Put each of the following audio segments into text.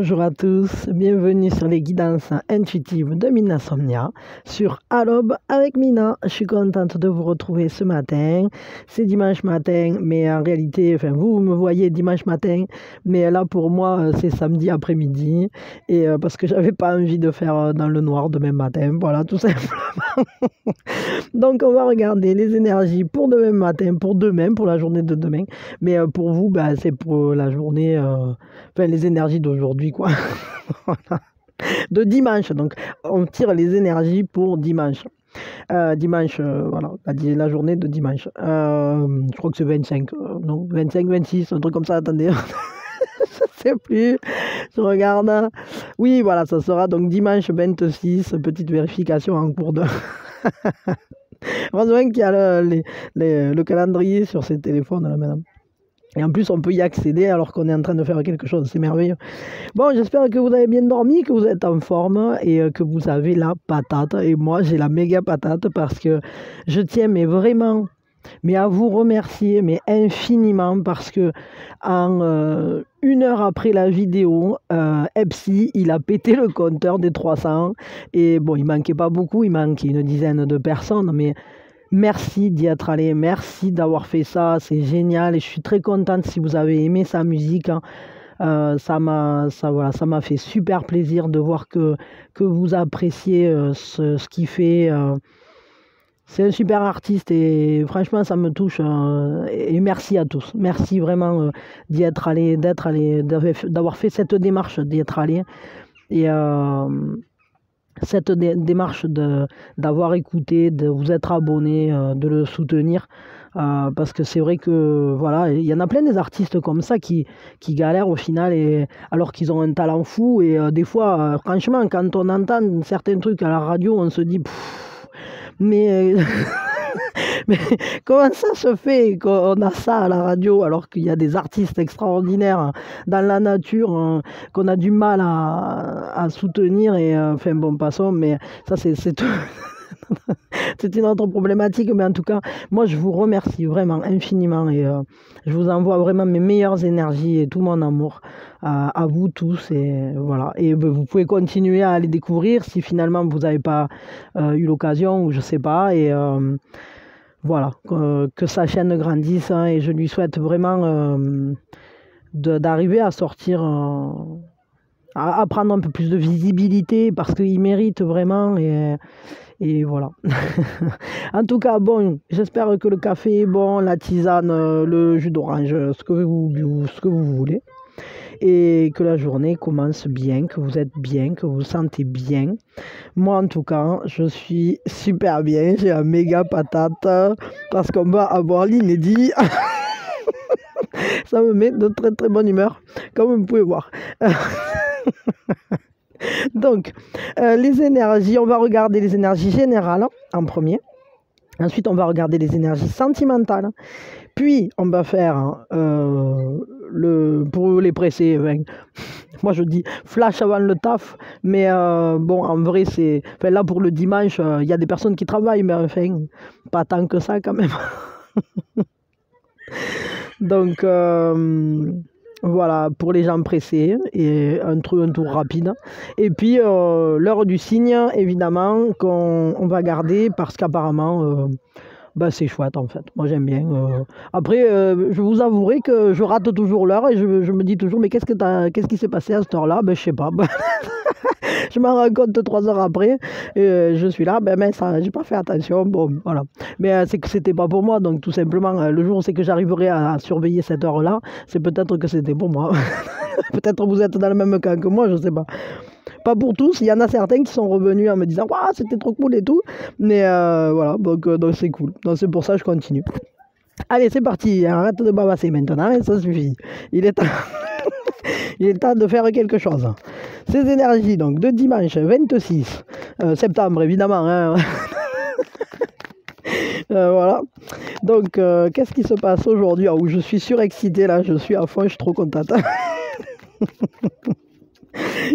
Bonjour à tous, bienvenue sur les guidances intuitives de Mina Somnia sur Alobe avec Mina. Je suis contente de vous retrouver ce matin. C'est dimanche matin, mais en réalité, vous me voyez dimanche matin, mais là pour moi c'est samedi après-midi et parce que j'avais pas envie de faire dans le noir demain matin, voilà tout simplement. Donc on va regarder les énergies pour demain matin, pour demain, pour la journée de demain, mais pour vous, c'est pour la journée, les énergies d'aujourd'hui, quoi. Voilà. De dimanche, donc on tire les énergies pour dimanche. Dimanche, voilà, la journée de dimanche. Je crois que c'est 25, non, 25, 26, un truc comme ça, attendez. Je sais plus, je regarde. Oui, voilà, ça sera donc dimanche 26, petite vérification en cours de... Heureusement qu'il y a le calendrier sur ces téléphones, là, madame. Et en plus, on peut y accéder alors qu'on est en train de faire quelque chose. C'est merveilleux. Bon, j'espère que vous avez bien dormi, que vous êtes en forme et que vous avez la patate. Et moi, j'ai la méga patate parce que je tiens, mais vraiment, mais à vous remercier, mais infiniment, parce que en 1 heure après la vidéo, Epsi, il a pété le compteur des 300. Et bon, il manquait pas beaucoup, il manquait une dizaine de personnes, mais... Merci d'y être allé, merci d'avoir fait ça, c'est génial et je suis très contente si vous avez aimé sa musique. Ça m'a fait super plaisir de voir que vous appréciez ce qu'il fait. C'est un super artiste et franchement ça me touche. Et merci à tous. Merci vraiment d'y être allé, d'avoir fait cette démarche d'y être allé. Et cette démarche d'avoir écouté, de vous être abonné, de le soutenir. Parce que c'est vrai que voilà, il y en a plein des artistes comme ça qui galèrent au final et alors qu'ils ont un talent fou et des fois franchement quand on entend certains trucs à la radio on se dit mais mais comment ça se fait qu'on a ça à la radio alors qu'il y a des artistes extraordinaires dans la nature qu'on a du mal à soutenir et bon passons, mais ça c'est tout. C'est une autre problématique, mais en tout cas, moi je vous remercie vraiment infiniment et je vous envoie vraiment mes meilleures énergies et tout mon amour à vous tous et voilà. Et vous pouvez continuer à aller découvrir si finalement vous n'avez pas eu l'occasion ou je sais pas et voilà, que sa chaîne grandisse et je lui souhaite vraiment d'arriver à sortir, à prendre un peu plus de visibilité parce qu'il mérite vraiment et voilà. En tout cas, bon, j'espère que le café est bon, la tisane, le jus d'orange, ce que vous voulez. Et que la journée commence bien, que vous êtes bien, que vous vous sentez bien. Moi, en tout cas, je suis super bien. J'ai un méga patate parce qu'on va avoir l'inédit. Ça me met de très très bonne humeur, comme vous pouvez voir. Donc, les énergies, on va regarder les énergies générales en premier. Ensuite, on va regarder les énergies sentimentales. Puis, on va faire pour les pressés. Moi, je dis flash avant le taf. Mais bon, en vrai, c'est... là, pour le dimanche, il y a des personnes qui travaillent, mais enfin, pas tant que ça quand même. Donc... voilà, pour les gens pressés, et un tour rapide. Et puis, l'heure du signe, évidemment, qu'on va garder parce qu'apparemment, c'est chouette en fait. Moi, j'aime bien. Après, je vous avouerai que je rate toujours l'heure et je me dis toujours, mais qu'est-ce qui s'est passé à cette heure-là? Je sais pas. Je m'en rends compte 3 heures après et je suis là, ça, j'ai pas fait attention, bon, voilà. Mais c'est que c'était pas pour moi, donc tout simplement, le jour où c'est que j'arriverai à surveiller cette heure-là, c'est peut-être que c'était pour moi. Peut-être vous êtes dans le même cas que moi, je sais pas. Pas pour tous, il y en a certains qui sont revenus en me disant « Waouh, c'était trop cool et tout », mais voilà, donc c'est cool. Donc c'est pour ça que je continue. Allez, c'est parti, arrête de babasser maintenant, et ça suffit. Il est temps... Il est temps de faire quelque chose. Ces énergies, donc, de dimanche 26 septembre, évidemment. Hein. Voilà. Donc, qu'est-ce qui se passe aujourd'hui? Je suis surexcitée, là, je suis à fond, je suis trop contente.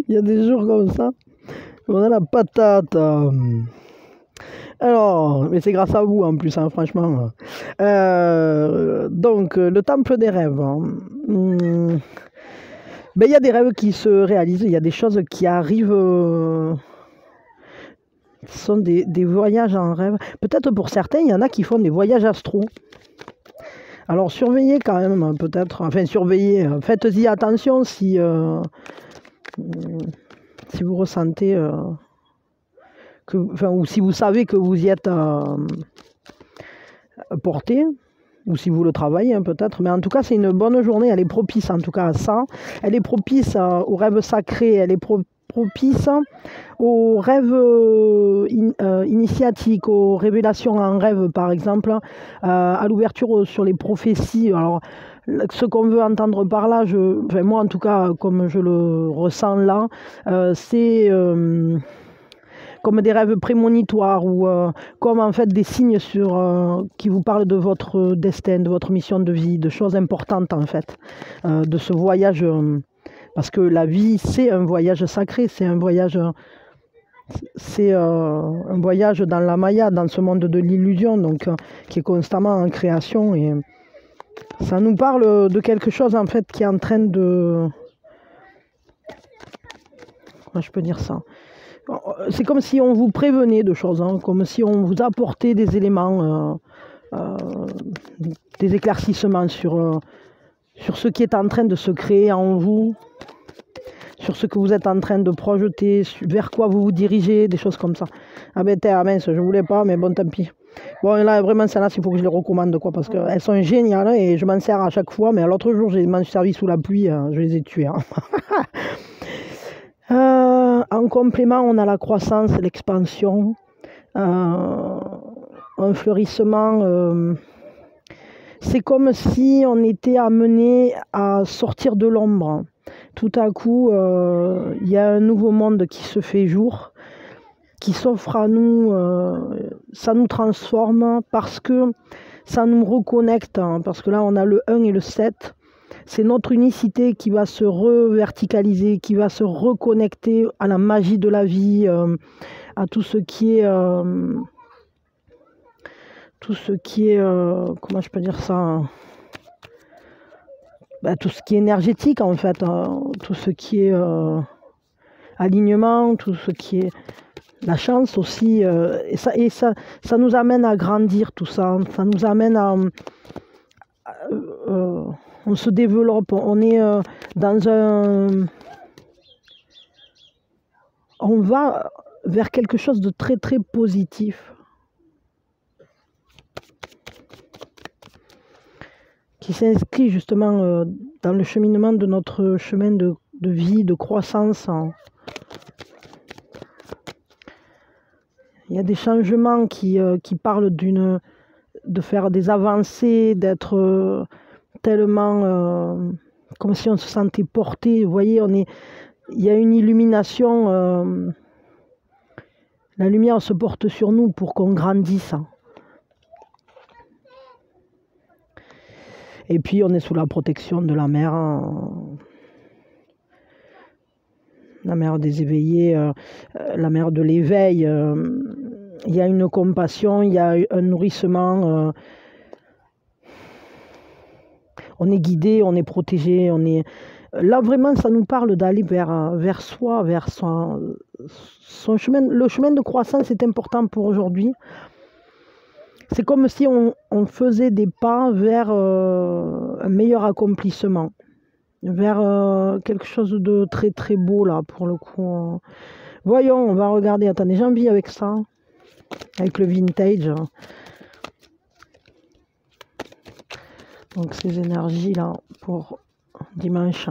Il y a des jours comme ça, on a la patate. Alors, mais c'est grâce à vous en plus, hein, franchement. Donc, le temple des rêves. Ben, il y a des rêves qui se réalisent, il y a des choses qui arrivent, ce sont des voyages en rêve. Peut-être pour certains, il y en a qui font des voyages astro. Alors surveillez quand même, peut-être, enfin surveillez, faites-y attention si vous ressentez, ou si vous savez que vous y êtes porté, ou si vous le travaillez hein, peut-être, mais en tout cas c'est une bonne journée, elle est propice en tout cas à ça, elle est propice aux rêves sacrés, elle est propice aux rêves initiatiques, aux révélations en rêve par exemple, à l'ouverture sur les prophéties. Alors ce qu'on veut entendre par là, moi en tout cas comme je le ressens là, c'est comme des rêves prémonitoires ou comme en fait des signes qui vous parlent de votre destin, de votre mission de vie, de choses importantes en fait, de ce voyage, parce que la vie c'est un voyage sacré, c'est un voyage dans la Maya, dans ce monde de l'illusion, donc qui est constamment en création, et ça nous parle de quelque chose en fait qui est en train de... Comment je peux dire ça? C'est comme si on vous prévenait de choses, hein, comme si on vous apportait des éléments, des éclaircissements sur ce qui est en train de se créer en vous, sur ce que vous êtes en train de projeter, vers quoi vous vous dirigez, des choses comme ça. Ah ben mince, je voulais pas, mais bon, tant pis. Bon, là, vraiment, celles-là, il faut que je les recommande, quoi, parce qu'elles sont géniales et je m'en sers à chaque fois, mais l'autre jour, je m'en suis servi sous la pluie, je les ai tuées. Hein. En complément, on a la croissance, l'expansion, un fleurissement. C'est comme si on était amené à sortir de l'ombre. Tout à coup, il y a un nouveau monde qui se fait jour, qui s'offre à nous. Ça nous transforme parce que ça nous reconnecte, hein, parce que là, on a le 1 et le 7. C'est notre unicité qui va se reverticaliser, qui va se reconnecter à la magie de la vie, à tout ce qui est... comment je peux dire ça, tout ce qui est énergétique en fait, tout ce qui est alignement, tout ce qui est la chance aussi, et ça nous amène à grandir tout ça, ça nous amène à on se développe, on est on va vers quelque chose de très très positif, qui s'inscrit justement dans le cheminement de notre chemin de vie, de croissance. Il y a des changements qui parlent de faire des avancées, d'être tellement comme si on se sentait porté. Vous voyez, il y a une illumination. La lumière se porte sur nous pour qu'on grandisse. Et puis on est sous la protection de la mère, la mère des éveillés, la mère de l'éveil. Il y a une compassion, il y a un nourrissement. On est guidé, on est protégé, là vraiment ça nous parle d'aller vers soi, vers son chemin. Le chemin de croissance est important pour aujourd'hui. C'est comme si on faisait des pas vers un meilleur accomplissement, vers quelque chose de très très beau là pour le coup. Voyons, on va regarder. Attendez, j'ai envie avec ça, avec le vintage. Donc ces énergies là pour dimanche.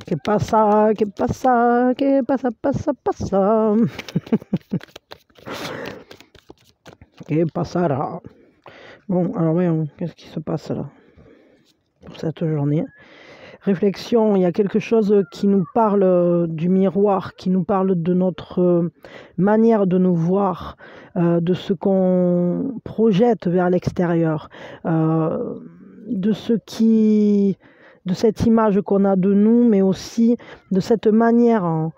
Que pasa, que pasa, que pasa, pasa, pasa. Que passera. Bon, alors voyons, qu'est-ce qui se passe là pour cette journée? Réflexion, il y a quelque chose qui nous parle du miroir, qui nous parle de notre manière de nous voir, de ce qu'on projette vers l'extérieur, de cette image qu'on a de nous, mais aussi de cette manière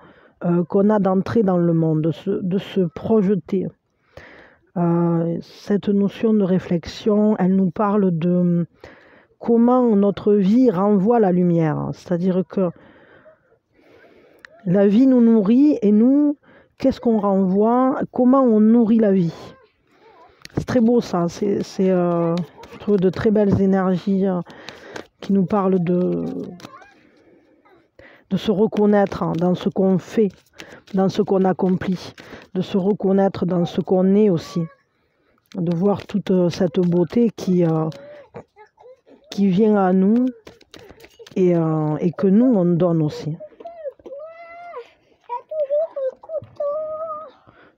qu'on a d'entrer dans le monde, de se projeter. Cette notion de réflexion, elle nous parle comment notre vie renvoie la lumière. C'est-à-dire que la vie nous nourrit et nous, qu'est-ce qu'on renvoie? Comment on nourrit la vie? C'est très beau ça, je trouve de très belles énergies qui nous parlent de se reconnaître dans ce qu'on fait, dans ce qu'on accomplit, de se reconnaître dans ce qu'on est aussi, de voir toute cette beauté qui vient à nous et que nous, on donne aussi.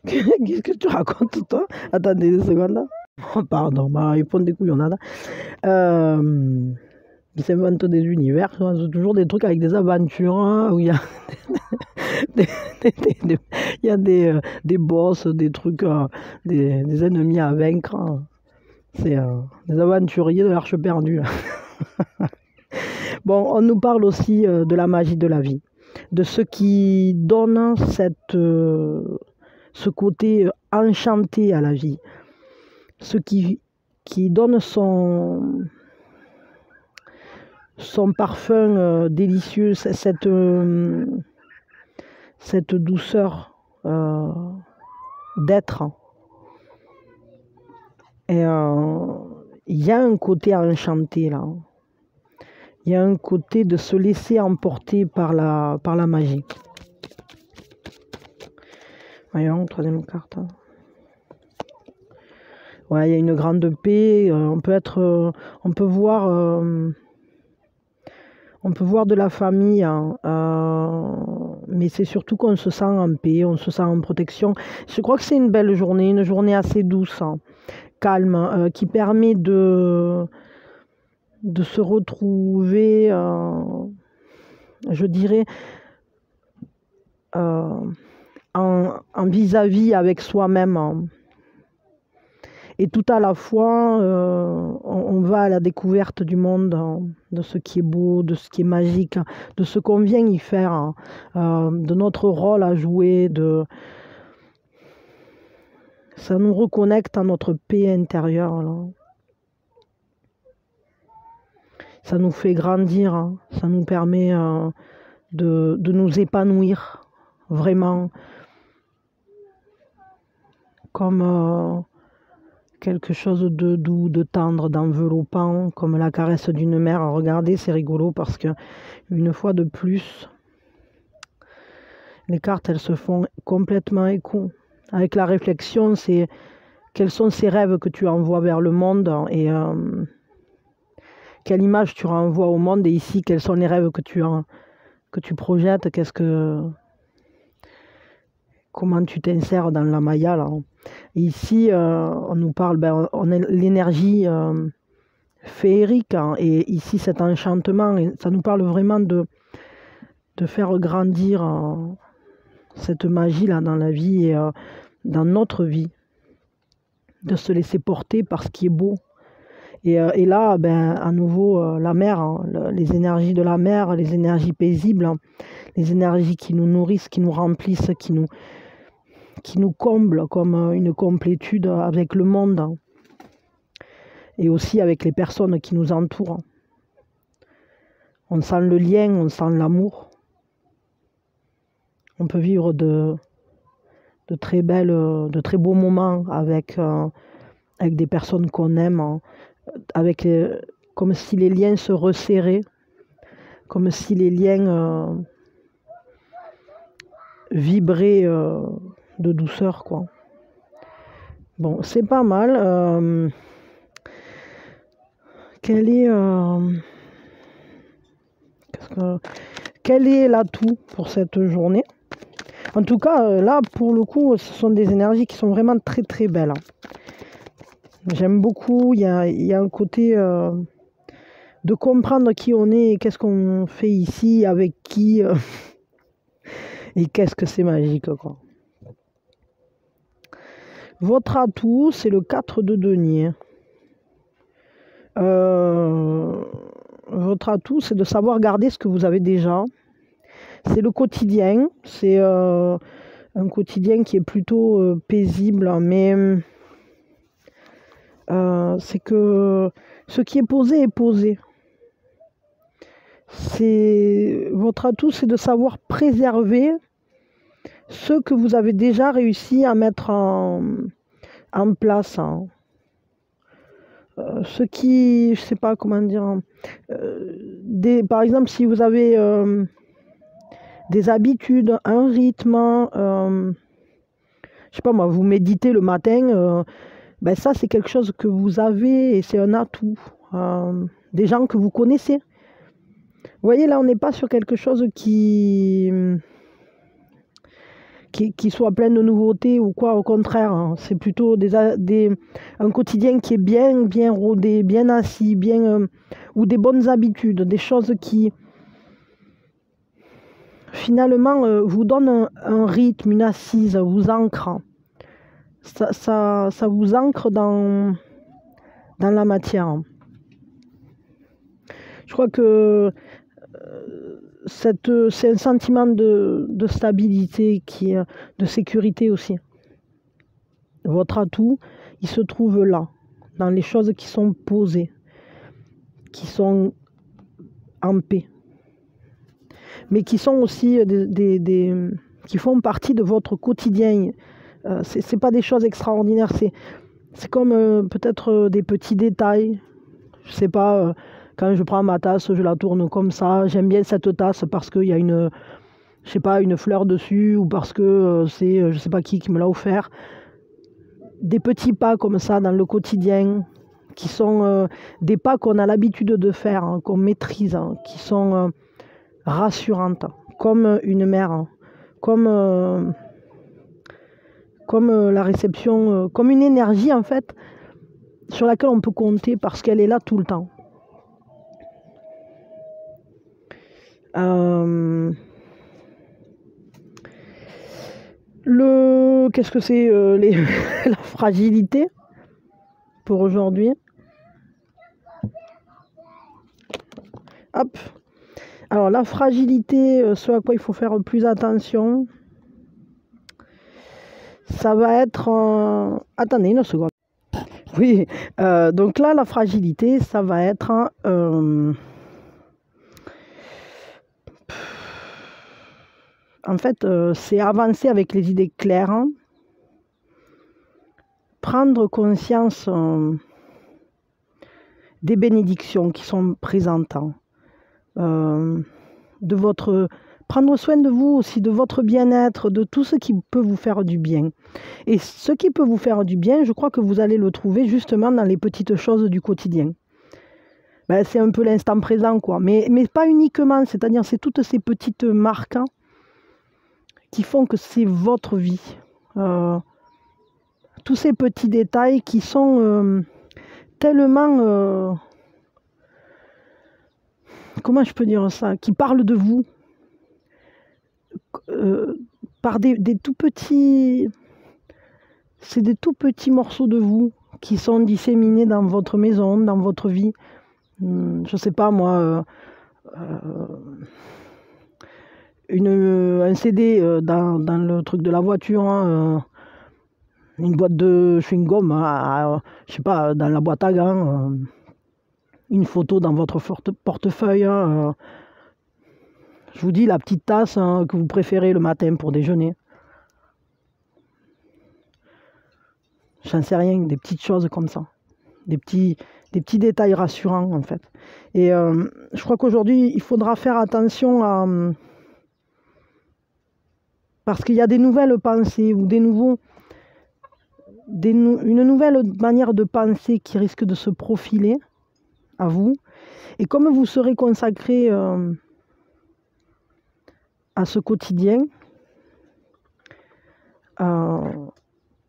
Qu'est-ce que tu racontes, toi? Attendez 2 secondes. Là. Oh, pardon, ils font des couillonnades. Ils s'inventent des univers, c'est toujours des trucs avec des aventures, hein, où il y a il y a des boss, des trucs, des ennemis à vaincre. Hein. C'est des aventuriers de l'Arche perdue. Bon, on nous parle aussi de la magie de la vie, de ce qui donne ce côté enchanté à la vie, ce qui donne son parfum délicieux, cette douceur d'être. Et il y a un côté enchanté là. Il y a un côté de se laisser emporter par la magie. Voyons, 3e carte. Ouais, il y a une grande paix. On peut voir de la famille, hein, mais c'est surtout qu'on se sent en paix, on se sent en protection. Je crois que c'est une belle journée, une journée assez douce, hein, calme, qui permet de se retrouver, je dirais, en vis-à-vis avec soi-même. Hein. Et tout à la fois, on va à la découverte du monde, hein, de ce qui est beau, de ce qui est magique, hein, de ce qu'on vient y faire, hein, de notre rôle à jouer. Ça nous reconnecte à notre paix intérieure. Là. Ça nous fait grandir, hein, ça nous permet de nous épanouir vraiment comme... quelque chose de doux, de tendre, d'enveloppant, comme la caresse d'une mère. Regardez, c'est rigolo parce que une fois de plus, les cartes, elles se font complètement écho. Avec la réflexion, c'est quels sont ces rêves que tu envoies vers le monde et quelle image tu renvoies au monde. Et ici, quels sont les rêves que tu projettes, comment tu t'insères dans la Maya là. Et ici, on nous parle, on a l'énergie féerique, hein, et ici cet enchantement, et ça nous parle vraiment de faire grandir cette magie là dans la vie et dans notre vie, de se laisser porter par ce qui est beau. Et là, à nouveau, la mer, hein, les énergies de la mer, les énergies paisibles, hein, les énergies qui nous nourrissent, qui nous remplissent, qui nous comblent comme une complétude avec le monde, hein, et aussi avec les personnes qui nous entourent. On sent le lien, on sent l'amour. On peut vivre de très beaux moments avec des personnes qu'on aime, hein, comme si les liens se resserraient, comme si les liens vibraient de douceur, quoi. Bon, c'est pas mal. Quel est l'atout pour cette journée? En tout cas, là, pour le coup, ce sont des énergies qui sont vraiment très très belles. J'aime beaucoup, il y a un côté de comprendre qui on est et qu'est-ce qu'on fait ici, avec qui, et qu'est-ce que c'est magique, quoi. Votre atout, c'est le 4 de denier. Votre atout, c'est de savoir garder ce que vous avez déjà. C'est le quotidien, c'est un quotidien qui est plutôt paisible, mais c'est que ce qui est posé est posé. Votre atout, c'est de savoir préserver ce que vous avez déjà réussi à mettre en place, hein. Ce qui, je sais pas comment dire, hein, par exemple, si vous avez des habitudes, un rythme, je sais pas moi, vous méditez le matin, ben ça c'est quelque chose que vous avez et c'est un atout. Des gens que vous connaissez. Vous voyez, là on n'est pas sur quelque chose qui soit plein de nouveautés ou quoi, au contraire, hein. C'est plutôt un quotidien qui est bien rodé, bien assis, ou des bonnes habitudes, des choses qui finalement vous donnent un rythme, une assise, vous ancrent. Ça vous ancre dans la matière. Je crois que c'est un sentiment de stabilité, de sécurité aussi. Votre atout, il se trouve là, dans les choses qui sont posées, qui sont en paix, mais qui sont aussi qui font partie de votre quotidien. C'est pas des choses extraordinaires, c'est comme peut-être des petits détails. Je sais pas, quand je prends ma tasse, je la tourne comme ça. J'aime bien cette tasse parce qu'il y a une fleur dessus ou parce que c'est je sais pas qui me l'a offert. Des petits pas comme ça dans le quotidien qui sont des pas qu'on a l'habitude de faire, hein, qu'on maîtrise, hein, qui sont rassurantes, comme une mère, hein, comme la réception, comme une énergie en fait, sur laquelle on peut compter parce qu'elle est là tout le temps. Qu'est-ce que c'est la fragilité pour aujourd'hui? Hop. Alors la fragilité, ce à quoi il faut faire plus attention, ça va être... Attendez une seconde. Oui, donc là, la fragilité, ça va être... en fait, c'est avancer avec les idées claires, hein, prendre conscience des bénédictions qui sont présentes, hein, prendre soin de vous aussi, de votre bien-être, de tout ce qui peut vous faire du bien. Et ce qui peut vous faire du bien, je crois que vous allez le trouver justement dans les petites choses du quotidien. Ben, c'est un peu l'instant présent, quoi. Mais pas uniquement, c'est-à-dire c'est toutes ces petites marques, hein, qui font que c'est votre vie. Tous ces petits détails qui sont tellement... comment je peux dire ça? Qui parlent de vous. Par des tout petits... C'est des tout petits morceaux de vous qui sont disséminés dans votre maison, dans votre vie. Je sais pas moi... un CD dans le truc de la voiture, hein, une boîte de chewing-gum, je sais pas, dans la boîte à gants, une photo dans votre portefeuille, hein, je vous dis, la petite tasse, hein, que vous préférez le matin pour déjeuner. J'en sais rien, des petites choses comme ça, des petits détails rassurants en fait. Et je crois qu'aujourd'hui, il faudra faire attention à... parce qu'il y a des nouvelles pensées ou une nouvelle manière de penser qui risque de se profiler à vous. Et comme vous serez consacré à ce quotidien,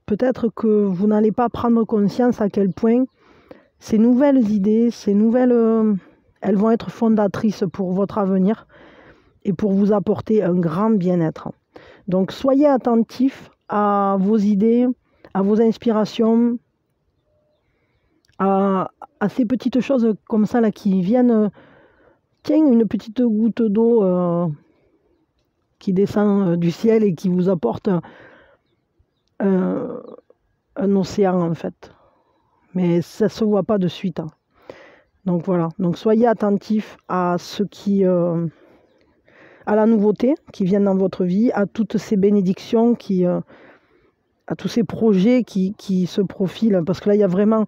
peut-être que vous n'allez pas prendre conscience à quel point ces nouvelles idées, elles vont être fondatrices pour votre avenir et pour vous apporter un grand bien-être. Donc soyez attentifs à vos idées, à vos inspirations, à ces petites choses comme ça là qui viennent. Tiens, une petite goutte d'eau qui descend du ciel et qui vous apporte un océan en fait. Mais ça ne se voit pas de suite, hein. Donc voilà, donc soyez attentifs à ce qui, à la nouveauté qui vient dans votre vie, à toutes ces bénédictions, à tous ces projets qui se profilent. Parce que là, il y a vraiment,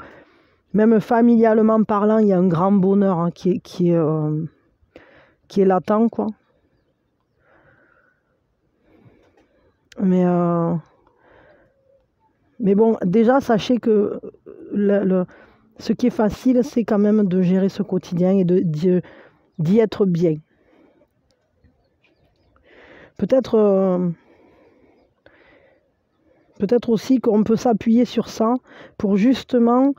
même familialement parlant, il y a un grand bonheur hein, qui est latent, quoi. Mais bon, déjà, sachez que ce qui est facile, c'est quand même de gérer ce quotidien et d'y être bien. Peut-être aussi qu'on peut s'appuyer sur ça pour justement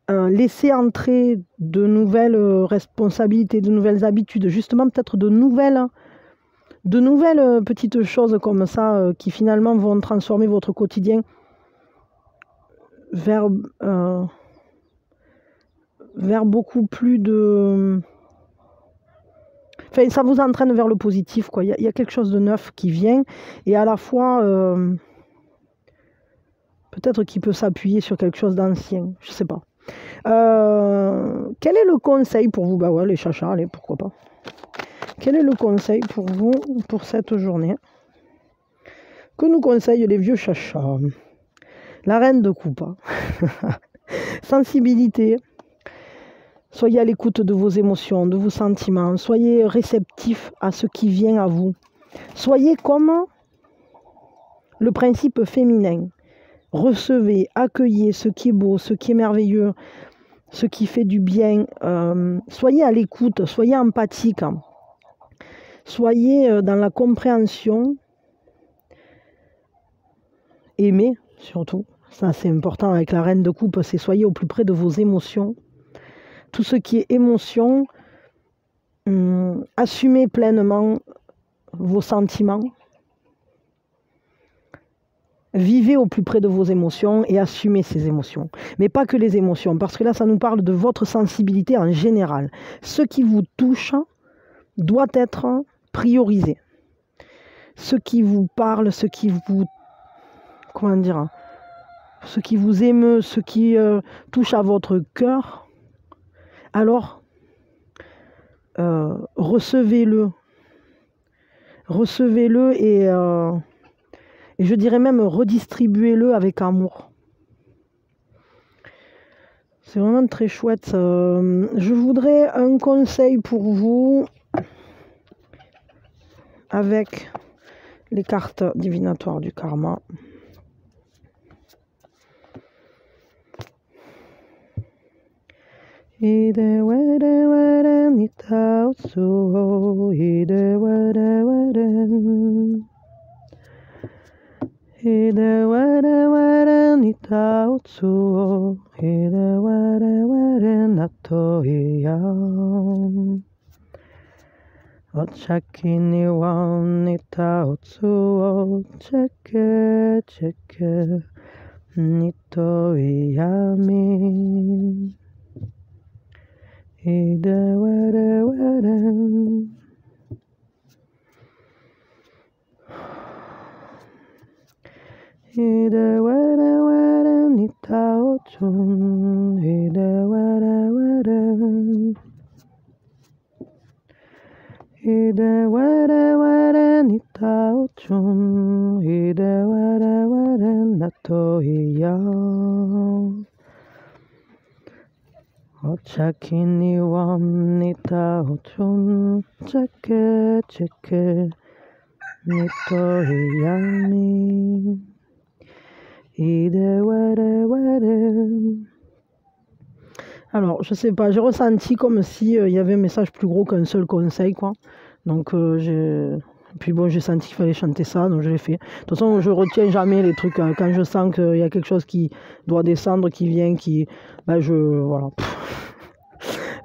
laisser entrer de nouvelles responsabilités, de nouvelles habitudes, justement peut-être de nouvelles petites choses comme ça qui finalement vont transformer votre quotidien vers beaucoup plus de... Enfin, ça vous entraîne vers le positif, quoi. Il y a quelque chose de neuf qui vient et à la fois peut-être qu'il peut s'appuyer sur quelque chose d'ancien, je sais pas. Quel est le conseil pour vous? Bah ouais, les chachas, allez, pourquoi pas. Quel est le conseil pour vous pour cette journée? Que nous conseillent les vieux chachas? La reine de coupe. Sensibilité. Soyez à l'écoute de vos émotions, de vos sentiments. Soyez réceptif à ce qui vient à vous. Soyez comme le principe féminin. Recevez, accueillez ce qui est beau, ce qui est merveilleux, ce qui fait du bien. Soyez à l'écoute, soyez empathique. Soyez dans la compréhension. Aimez, surtout. Ça, c'est important avec la reine de coupe, c'est soyez au plus près de vos émotions. Tout ce qui est émotion, assumez pleinement vos sentiments. Vivez au plus près de vos émotions et assumez ces émotions. Mais pas que les émotions, parce que là, ça nous parle de votre sensibilité en général. Ce qui vous touche doit être priorisé. Ce qui vous parle, ce qui vous... Comment dire? Ce qui vous émeut, ce qui touche à votre cœur, alors recevez-le. Recevez-le et je dirais même redistribuez-le avec amour. C'est vraiment très chouette. Je voudrais un conseil pour vous avec les cartes divinatoires du karma. Ide wede wede nita otsu, ide wede wede. Ide wede wede nita otsu, ide wede wede nato iya. Ochaki ni wa nita otsu, cheke cheke nito iya mi. Ide wede wede. Ide wede wede nita ochun. Ide wede wede. Ide wede wede nita ochun. Ide wede wede nato iya. Ochaki ni wa nita ochun, cheke cheke nito iyami. Ide wede wede. Alors, je sais pas, j'ai ressenti comme si il y avait un message plus gros qu'un seul conseil, quoi. Donc, puis bon, j'ai senti qu'il fallait chanter ça, donc je l'ai fait. De toute façon, je retiens jamais les trucs. Quand je sens qu'il y a quelque chose qui doit descendre, qui vient, ben voilà.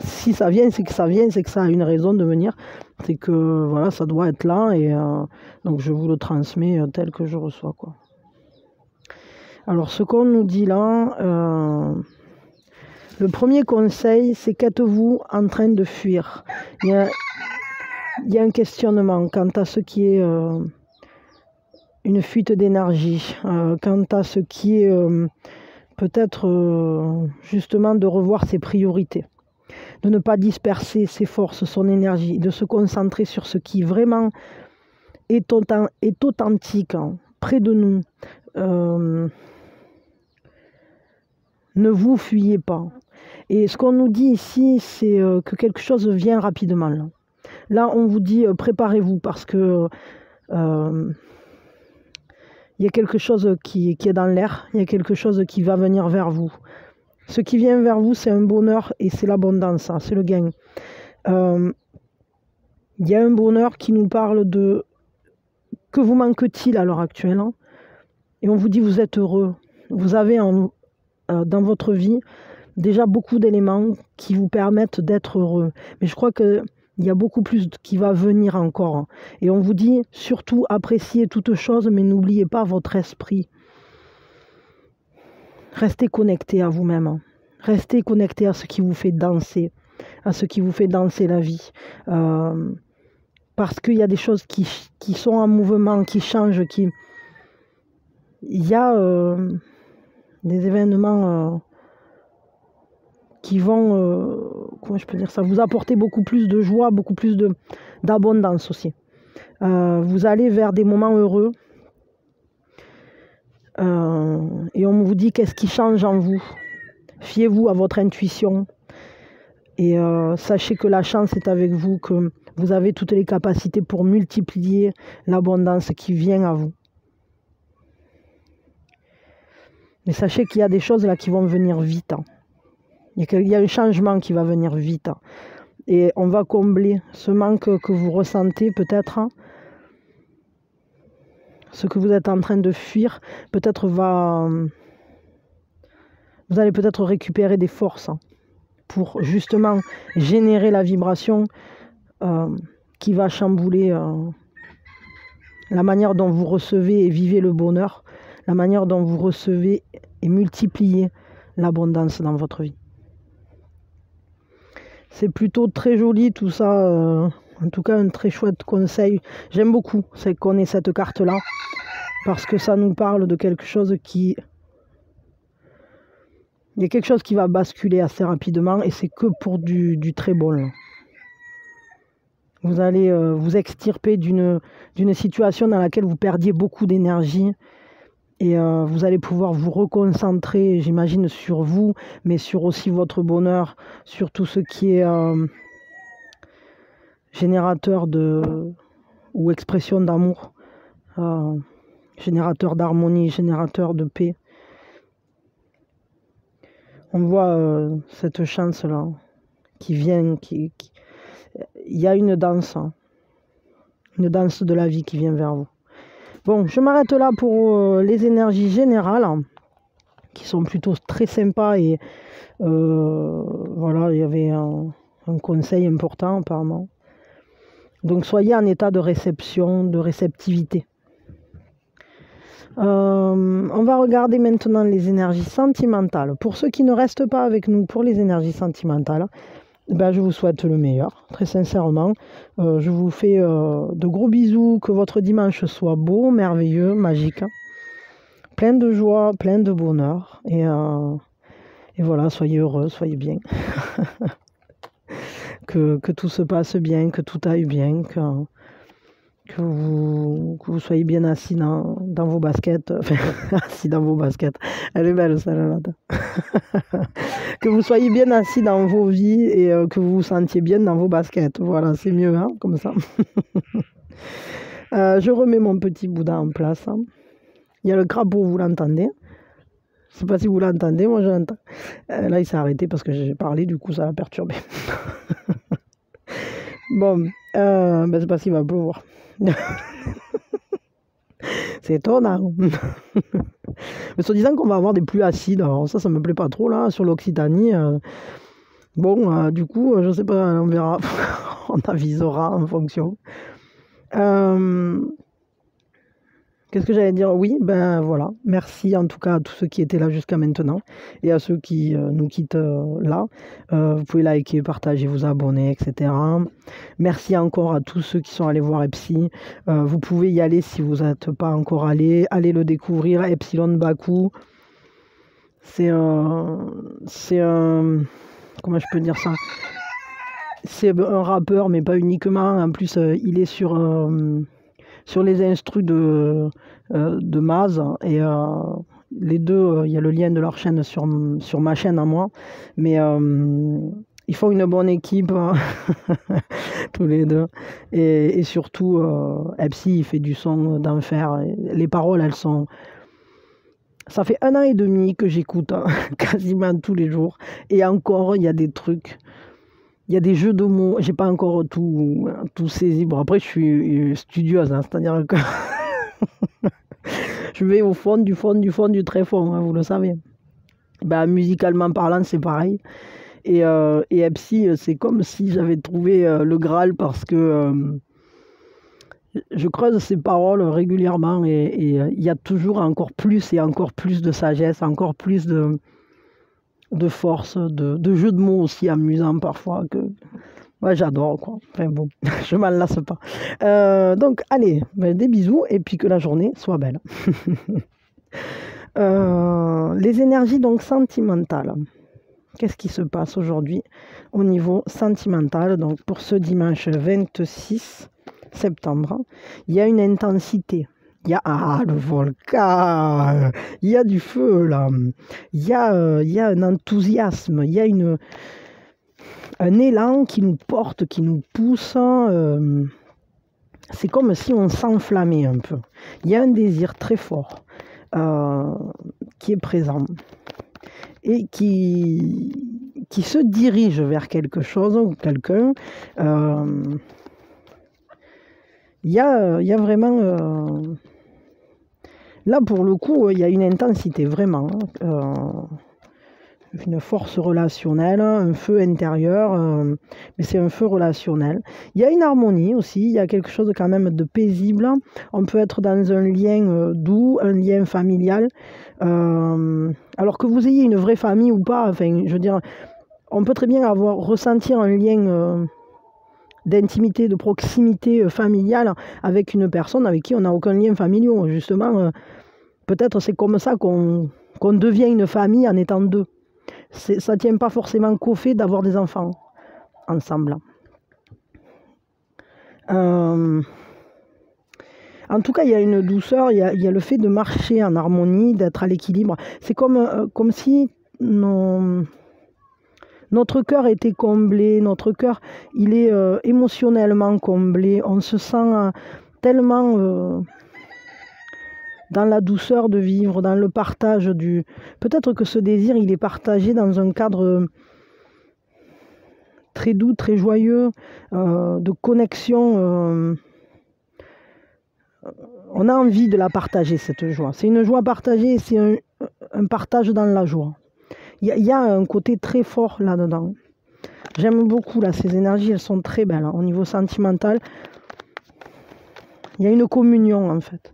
Si ça vient, c'est que ça vient, c'est que ça a une raison de venir. C'est que, voilà, ça doit être là, et donc je vous le transmets tel que je reçois, quoi. Alors, ce qu'on nous dit là... le premier conseil, c'est qu'êtes-vous en train de fuir? Il y a un questionnement quant à ce qui est une fuite d'énergie, quant à ce qui est peut-être justement de revoir ses priorités. de ne pas disperser ses forces, son énergie, de se concentrer sur ce qui vraiment est authentique, hein, près de nous. Ne vous fuyez pas. Et ce qu'on nous dit ici, c'est que quelque chose vient rapidement. Là on vous dit préparez-vous parce que il y a quelque chose qui est dans l'air, il y a quelque chose qui va venir vers vous. Ce qui vient vers vous, c'est un bonheur et c'est l'abondance, c'est le gain. Il y a un bonheur qui nous parle de que vous manque-t-il à l'heure actuelle, hein, et on vous dit vous êtes heureux. Vous avez dans votre vie déjà beaucoup d'éléments qui vous permettent d'être heureux. Mais je crois qu'il y a beaucoup plus qui va venir encore. Et on vous dit surtout appréciez toutes choses, mais n'oubliez pas votre esprit. Restez connecté à vous-même. Restez connecté à ce qui vous fait danser, à ce qui vous fait danser la vie. Parce qu'il y a des choses qui sont en mouvement, qui changent, il y a des événements qui vont, comment je peux dire ça, vous apporter beaucoup plus de joie, beaucoup plus d'abondance aussi. Vous allez vers des moments heureux. Et on vous dit qu'est-ce qui change en vous. Fiez-vous à votre intuition. Et sachez que la chance est avec vous, que vous avez toutes les capacités pour multiplier l'abondance qui vient à vous. Mais sachez qu'il y a des choses là qui vont venir vite. Hein. Il y a un changement qui va venir vite. Hein. Et on va combler ce manque que vous ressentez peut-être. Hein. Ce que vous êtes en train de fuir, peut-être vous allez peut-être récupérer des forces hein, pour justement générer la vibration qui va chambouler la manière dont vous recevez et vivez le bonheur, la manière dont vous recevez et multipliez l'abondance dans votre vie. C'est plutôt très joli tout ça, en tout cas un très chouette conseil. J'aime beaucoup qu'on ait cette carte-là, parce que ça nous parle de quelque chose qui... Il y a quelque chose qui va basculer assez rapidement et c'est que pour du très bon. Là. Vous allez vous extirper d'une situation dans laquelle vous perdiez beaucoup d'énergie et vous allez pouvoir vous reconcentrer, j'imagine, sur vous, mais sur aussi votre bonheur, sur tout ce qui est générateur ou expression d'amour, générateur d'harmonie, générateur de paix. On voit cette chance-là qui vient, il y a une danse de la vie qui vient vers vous. Bon, je m'arrête là pour les énergies générales, qui sont plutôt très sympas et voilà, il y avait un conseil important apparemment. Donc soyez en état de réception, de réceptivité. On va regarder maintenant les énergies sentimentales. Pour ceux qui ne restent pas avec nous pour les énergies sentimentales, ben, je vous souhaite le meilleur, très sincèrement. Je vous fais de gros bisous, que votre dimanche soit beau, merveilleux, magique. Plein de joie, plein de bonheur. Et voilà, soyez heureux, soyez bien. que tout se passe bien, que tout aille bien, que vous soyez bien assis dans vos baskets. Enfin, assis dans vos baskets. Elle est belle, celle-là. Que vous soyez bien assis dans vos vies et que vous vous sentiez bien dans vos baskets. Voilà, c'est mieux, hein, comme ça. Je remets mon petit Bouddha en place. Hein. Il y a le crapaud, vous l'entendez. Je ne sais pas si vous l'entendez, moi je l'entends. Là, il s'est arrêté parce que j'ai parlé, du coup, ça l'a perturbé. Bon, ben, c'est parce qu'il va pleuvoir. C'est étonnant. Mais se disant qu'on va avoir des pluies acides, alors ça me plaît pas trop là, sur l'Occitanie. Bon, du coup, je sais pas, on verra. On avisera en fonction. Qu'est-ce que j'allais dire? Oui, ben voilà. Merci en tout cas à tous ceux qui étaient là jusqu'à maintenant et à ceux qui nous quittent là. Vous pouvez liker, partager, vous abonner, etc. Merci encore à tous ceux qui sont allés voir Epsi. Vous pouvez y aller si vous n'êtes pas encore allé. Allez le découvrir, Epsilon Baku. C'est un comment je peux dire ça? C'est un rappeur, mais pas uniquement. En plus, il est sur les instrus de Maz. Et les deux, il y a le lien de leur chaîne sur ma chaîne à moi. Mais ils font une bonne équipe, hein, tous les deux. Et surtout, Epsi, il fait du son d'enfer. Les paroles, elles sont... Ça fait 1 an et demi que j'écoute, hein, quasiment tous les jours. Et encore, il y a des trucs. Il y a des jeux de mots, j'ai pas encore tout saisi. Bon, après, je suis studieuse, hein, c'est-à-dire que je vais au fond, du très fond, hein, vous le savez. Ben, musicalement parlant, c'est pareil. Et Epsi, c'est comme si j'avais trouvé le Graal parce que je creuse ses paroles régulièrement et il y a toujours encore plus et encore plus de sagesse, encore plus de force, de jeux de mots aussi amusants parfois que ouais, j'adore quoi. Enfin bon, je m'en lasse pas. Donc allez, des bisous et puis que la journée soit belle. Les énergies donc sentimentales. Qu'est-ce qui se passe aujourd'hui au niveau sentimental? Donc pour ce dimanche 26 septembre, il y a une intensité. Il y a le volcan, il y a du feu là, il y a un enthousiasme, il y a un élan qui nous porte, qui nous pousse. C'est comme si on s'enflammait un peu. Il y a un désir très fort qui est présent et qui se dirige vers quelque chose ou quelqu'un. Il y a vraiment... là, pour le coup, il y a une intensité, vraiment. Une force relationnelle, un feu intérieur, mais c'est un feu relationnel. Il y a une harmonie aussi, il y a quelque chose quand même de paisible. On peut être dans un lien doux, un lien familial. Alors que vous ayez une vraie famille ou pas, enfin, je veux dire, on peut très bien ressentir un lien d'intimité, de proximité familiale avec une personne avec qui on n'a aucun lien familial. Justement, peut-être c'est comme ça qu'on devient une famille en étant deux. Ça ne tient pas forcément qu'au fait d'avoir des enfants ensemble. En tout cas, il y a une douceur, il y a le fait de marcher en harmonie, d'être à l'équilibre. C'est comme si notre cœur était comblé, notre cœur, il est émotionnellement comblé. On se sent tellement... dans la douceur de vivre, dans le partage du... Peut-être que ce désir, il est partagé dans un cadre très doux, très joyeux, de connexion. On a envie de la partager, cette joie. C'est une joie partagée, c'est un partage dans la joie. Il y a un côté très fort là-dedans. J'aime beaucoup là, ces énergies, elles sont très belles. Hein. Au niveau sentimental, il y a une communion en fait.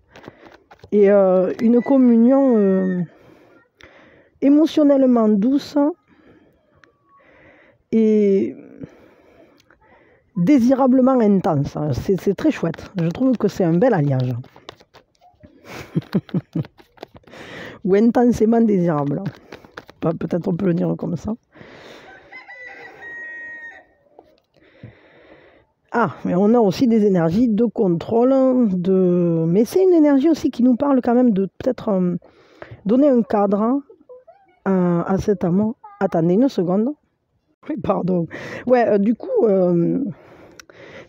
Et une communion émotionnellement douce et désirablement intense. C'est très chouette. Je trouve que c'est un bel alliage. Ou intensément désirable. Peut-être on peut le dire comme ça. Ah, mais on a aussi des énergies de contrôle, mais c'est une énergie aussi qui nous parle quand même de peut-être donner un cadre à cet amour. Attendez une seconde. Oui, pardon. Ouais, du coup,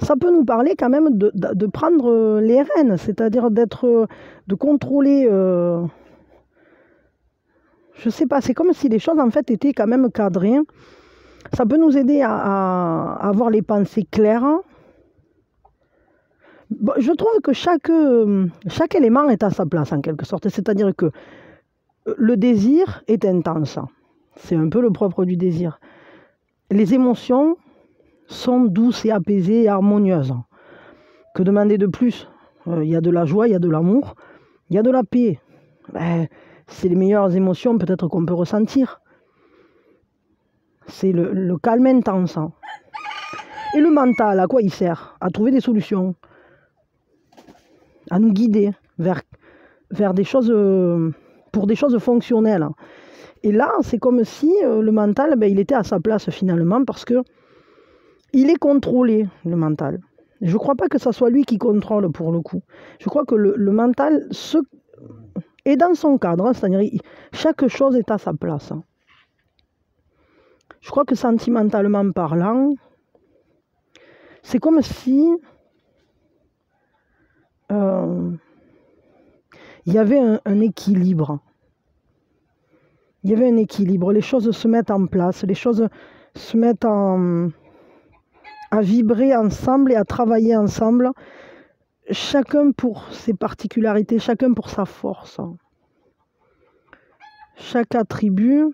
ça peut nous parler quand même de prendre les rênes, c'est-à-dire de contrôler... je sais pas, c'est comme si les choses en fait étaient quand même cadrées. Ça peut nous aider à avoir les pensées claires. Bon, je trouve que chaque élément est à sa place en quelque sorte. C'est-à-dire que le désir est intense. C'est un peu le propre du désir. Les émotions sont douces et apaisées et harmonieuses. Que demander de plus? Il y a de la joie, il y a de l'amour, il y a de la paix. C'est les meilleures émotions peut-être qu'on peut ressentir. C'est le calme intense. Et le mental, à quoi il sert? À trouver des solutions. À nous guider vers des choses, pour des choses fonctionnelles. Et là, c'est comme si le mental, il était à sa place finalement, parce que il est contrôlé, le mental. Je ne crois pas que ce soit lui qui contrôle pour le coup. Je crois que le mental est dans son cadre, hein, c'est-à-dire chaque chose est à sa place. Je crois que sentimentalement parlant, c'est comme si il y avait un équilibre. Il y avait un équilibre. Les choses se mettent en place, les choses se mettent à vibrer ensemble et à travailler ensemble, chacun pour ses particularités, chacun pour sa force. Chaque attribut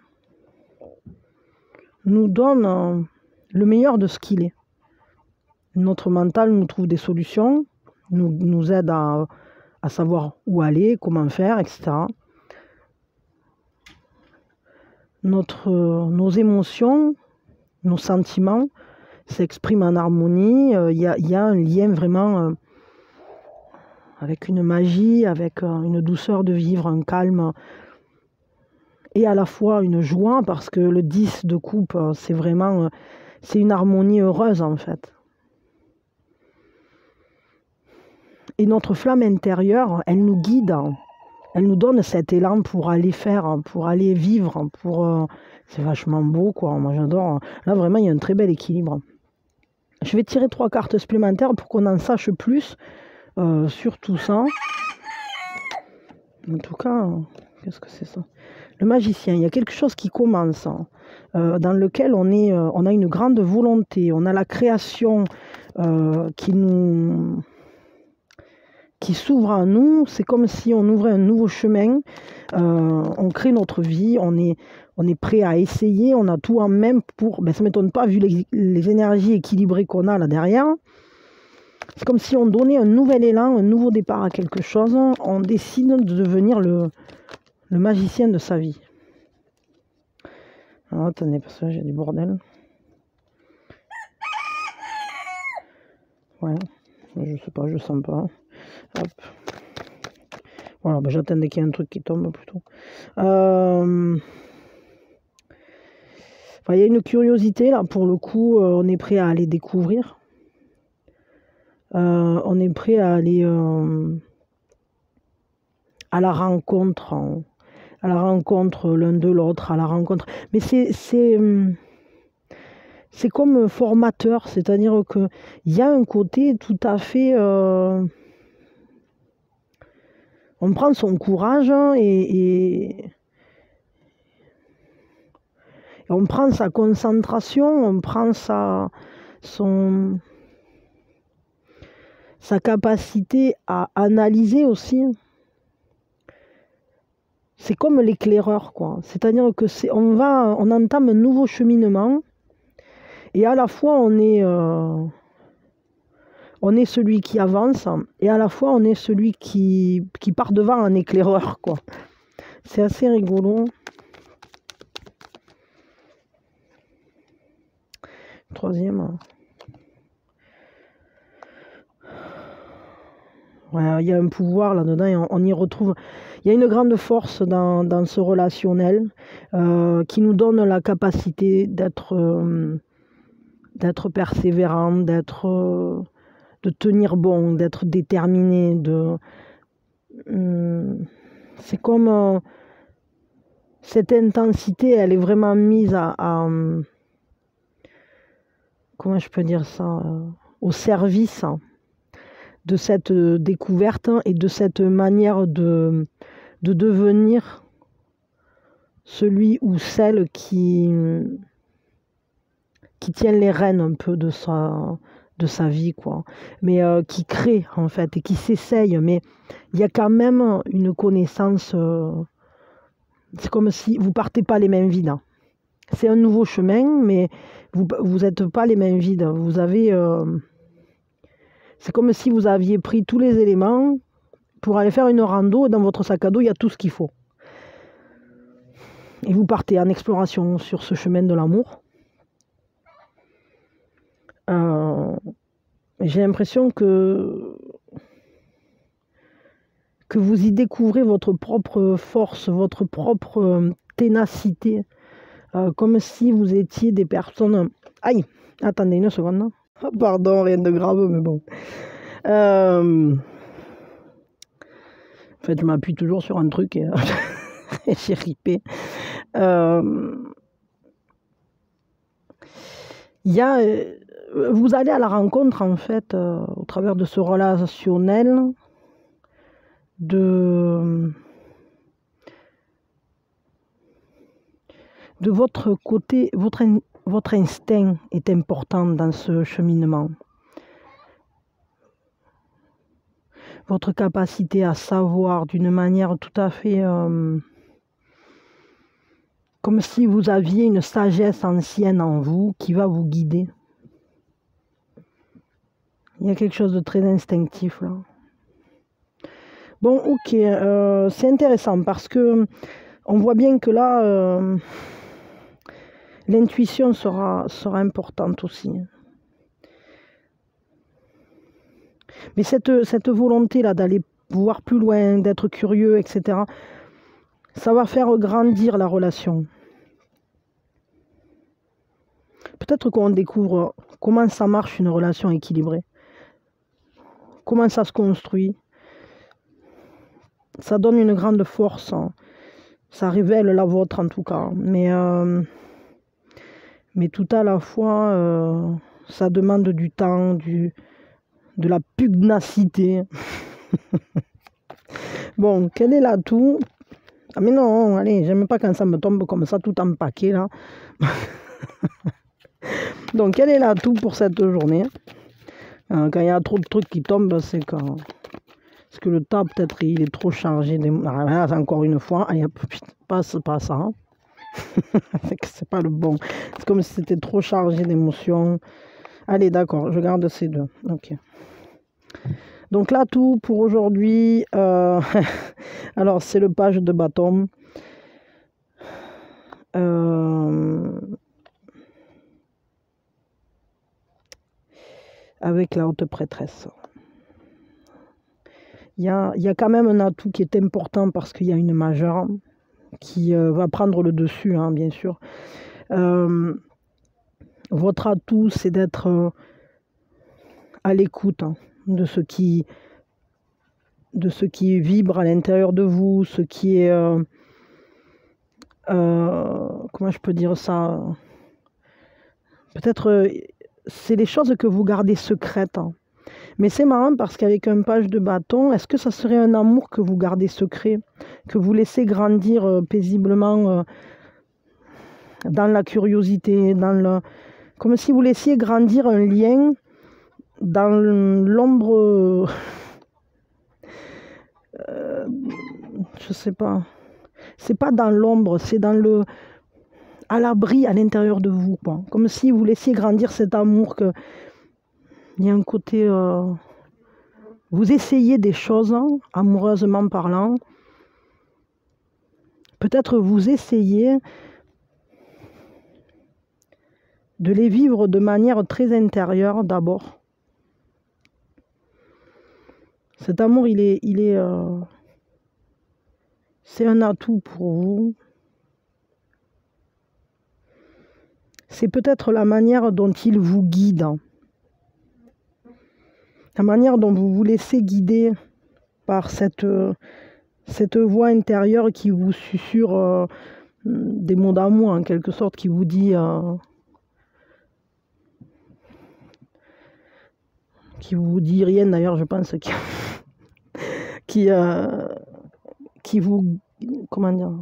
nous donne le meilleur de ce qu'il est. Notre mental nous trouve des solutions, nous aide à savoir où aller, comment faire, etc. Nos émotions, nos sentiments s'expriment en harmonie. Il y a un lien vraiment avec une magie, avec une douceur de vivre, un calme, et à la fois une joie, parce que le 10 de coupe, c'est une harmonie heureuse en fait. Et notre flamme intérieure, elle nous guide, elle nous donne cet élan pour aller faire, pour aller vivre, c'est vachement beau, quoi. Moi j'adore. Là vraiment, il y a un très bel équilibre. Je vais tirer 3 cartes supplémentaires pour qu'on en sache plus sur tout ça. En tout cas, qu'est-ce que c'est ça? Le magicien, il y a quelque chose qui commence, dans lequel on a une grande volonté, on a la création qui s'ouvre à nous. C'est comme si on ouvrait un nouveau chemin, on crée notre vie, on est prêt à essayer, on a tout en main pour... ça ne m'étonne pas vu les énergies équilibrées qu'on a là derrière. C'est comme si on donnait un nouvel élan, un nouveau départ à quelque chose, on décide de devenir le magicien de sa vie. Alors, attendez, parce que j'ai du bordel. Ouais, je sais pas, je sens pas. Hop. Voilà, j'attendais qu'il y ait un truc qui tombe plutôt. Il y a une curiosité là, pour le coup, on est prêt à aller découvrir. On est prêt à aller à la rencontre l'un de l'autre, à la rencontre. Mais c'est comme formateur, c'est-à-dire qu'il y a un côté tout à fait... on prend son courage et on prend sa concentration, on prend sa capacité à analyser aussi. C'est comme l'éclaireur, quoi. C'est-à-dire que on entame un nouveau cheminement et à la fois on est celui qui avance et à la fois on est celui qui part devant en éclaireur, quoi. C'est assez rigolo. Troisième. Ouais, il y a un pouvoir là-dedans et on y retrouve. Il y a une grande force dans ce relationnel qui nous donne la capacité d'être persévérant, de tenir bon, d'être déterminé. C'est comme cette intensité, elle est vraiment mise comment je peux dire ça, au service de cette découverte et de cette manière de devenir celui ou celle qui tient les rênes un peu de sa vie, quoi. Mais qui crée, en fait, et qui s'essaye. Mais il y a quand même une connaissance... c'est comme si vous partez pas les mains vides. C'est un nouveau chemin, mais vous n'êtes pas les mains vides. Vous avez... c'est comme si vous aviez pris tous les éléments pour aller faire une rando et dans votre sac à dos, il y a tout ce qu'il faut. Et vous partez en exploration sur ce chemin de l'amour. J'ai l'impression que vous y découvrez votre propre force, votre propre ténacité, comme si vous étiez des personnes... Aïe, attendez une seconde. Oh, pardon, rien de grave, mais bon. En fait, je m'appuie toujours sur un truc et, et j'ai ripé. Vous allez à la rencontre, en fait, au travers de ce relationnel, de votre côté, votre instinct est important dans ce cheminement. Votre capacité à savoir d'une manière tout à fait... comme si vous aviez une sagesse ancienne en vous qui va vous guider. Il y a quelque chose de très instinctif là. Bon, ok, c'est intéressant parce que on voit bien que là, l'intuition sera importante aussi. Mais cette volonté-là d'aller voir plus loin, d'être curieux, etc., ça va faire grandir la relation. Peut-être qu'on découvre comment ça marche une relation équilibrée, comment ça se construit. Ça donne une grande force, hein. Ça révèle la vôtre en tout cas. Mais tout à la fois, ça demande du temps, de la pugnacité. Bon, quel est l'atout? Ah mais non, allez, j'aime pas quand ça me tombe comme ça, tout en paquet là. Donc, quel est l'atout pour cette journée? Quand il y a trop de trucs qui tombent, c'est quand... Parce que le tas, peut-être, il est trop chargé. Ah, encore une fois, allez, pas ça. Hein. C'est pas le bon. C'est comme si c'était trop chargé d'émotions. Allez, d'accord, je garde ces deux. Ok. Donc là, tout pour aujourd'hui. Alors, c'est le page de bâton. Avec la haute prêtresse. Il y a quand même un atout qui est important parce qu'il y a une majeure qui va prendre le dessus, hein, bien sûr. Votre atout, c'est d'être à l'écoute, hein, de ce qui vibre à l'intérieur de vous, ce qui est... comment je peux dire ça? Peut-être c'est les choses que vous gardez secrètes. Hein. Mais c'est marrant parce qu'avec un page de bâton, est-ce que ça serait un amour que vous gardez secret, que vous laissez grandir paisiblement dans la curiosité, comme si vous laissiez grandir un lien dans l'ombre, je sais pas, c'est pas dans l'ombre, c'est à l'abri à l'intérieur de vous, quoi. Comme si vous laissiez grandir cet amour, que il y a un côté, vous essayez des choses, hein, amoureusement parlant, peut-être vous essayez de les vivre de manière très intérieure d'abord. Cet amour, c'est un atout pour vous. C'est peut-être la manière dont il vous guide. La manière dont vous vous laissez guider par cette voix intérieure qui vous susurre des mots d'amour, en quelque sorte, qui vous dit... qui vous dit rien d'ailleurs, je pense, qui vous, comment dire,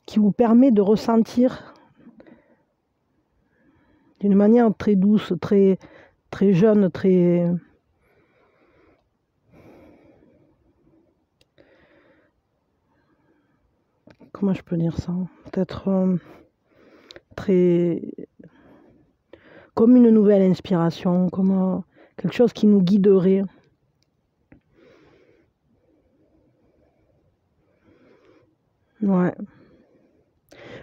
qui vous permet de ressentir d'une manière très douce, très, très jeune, très... Comment je peux dire ça? Peut-être très... comme une nouvelle inspiration, comme quelque chose qui nous guiderait. Ouais.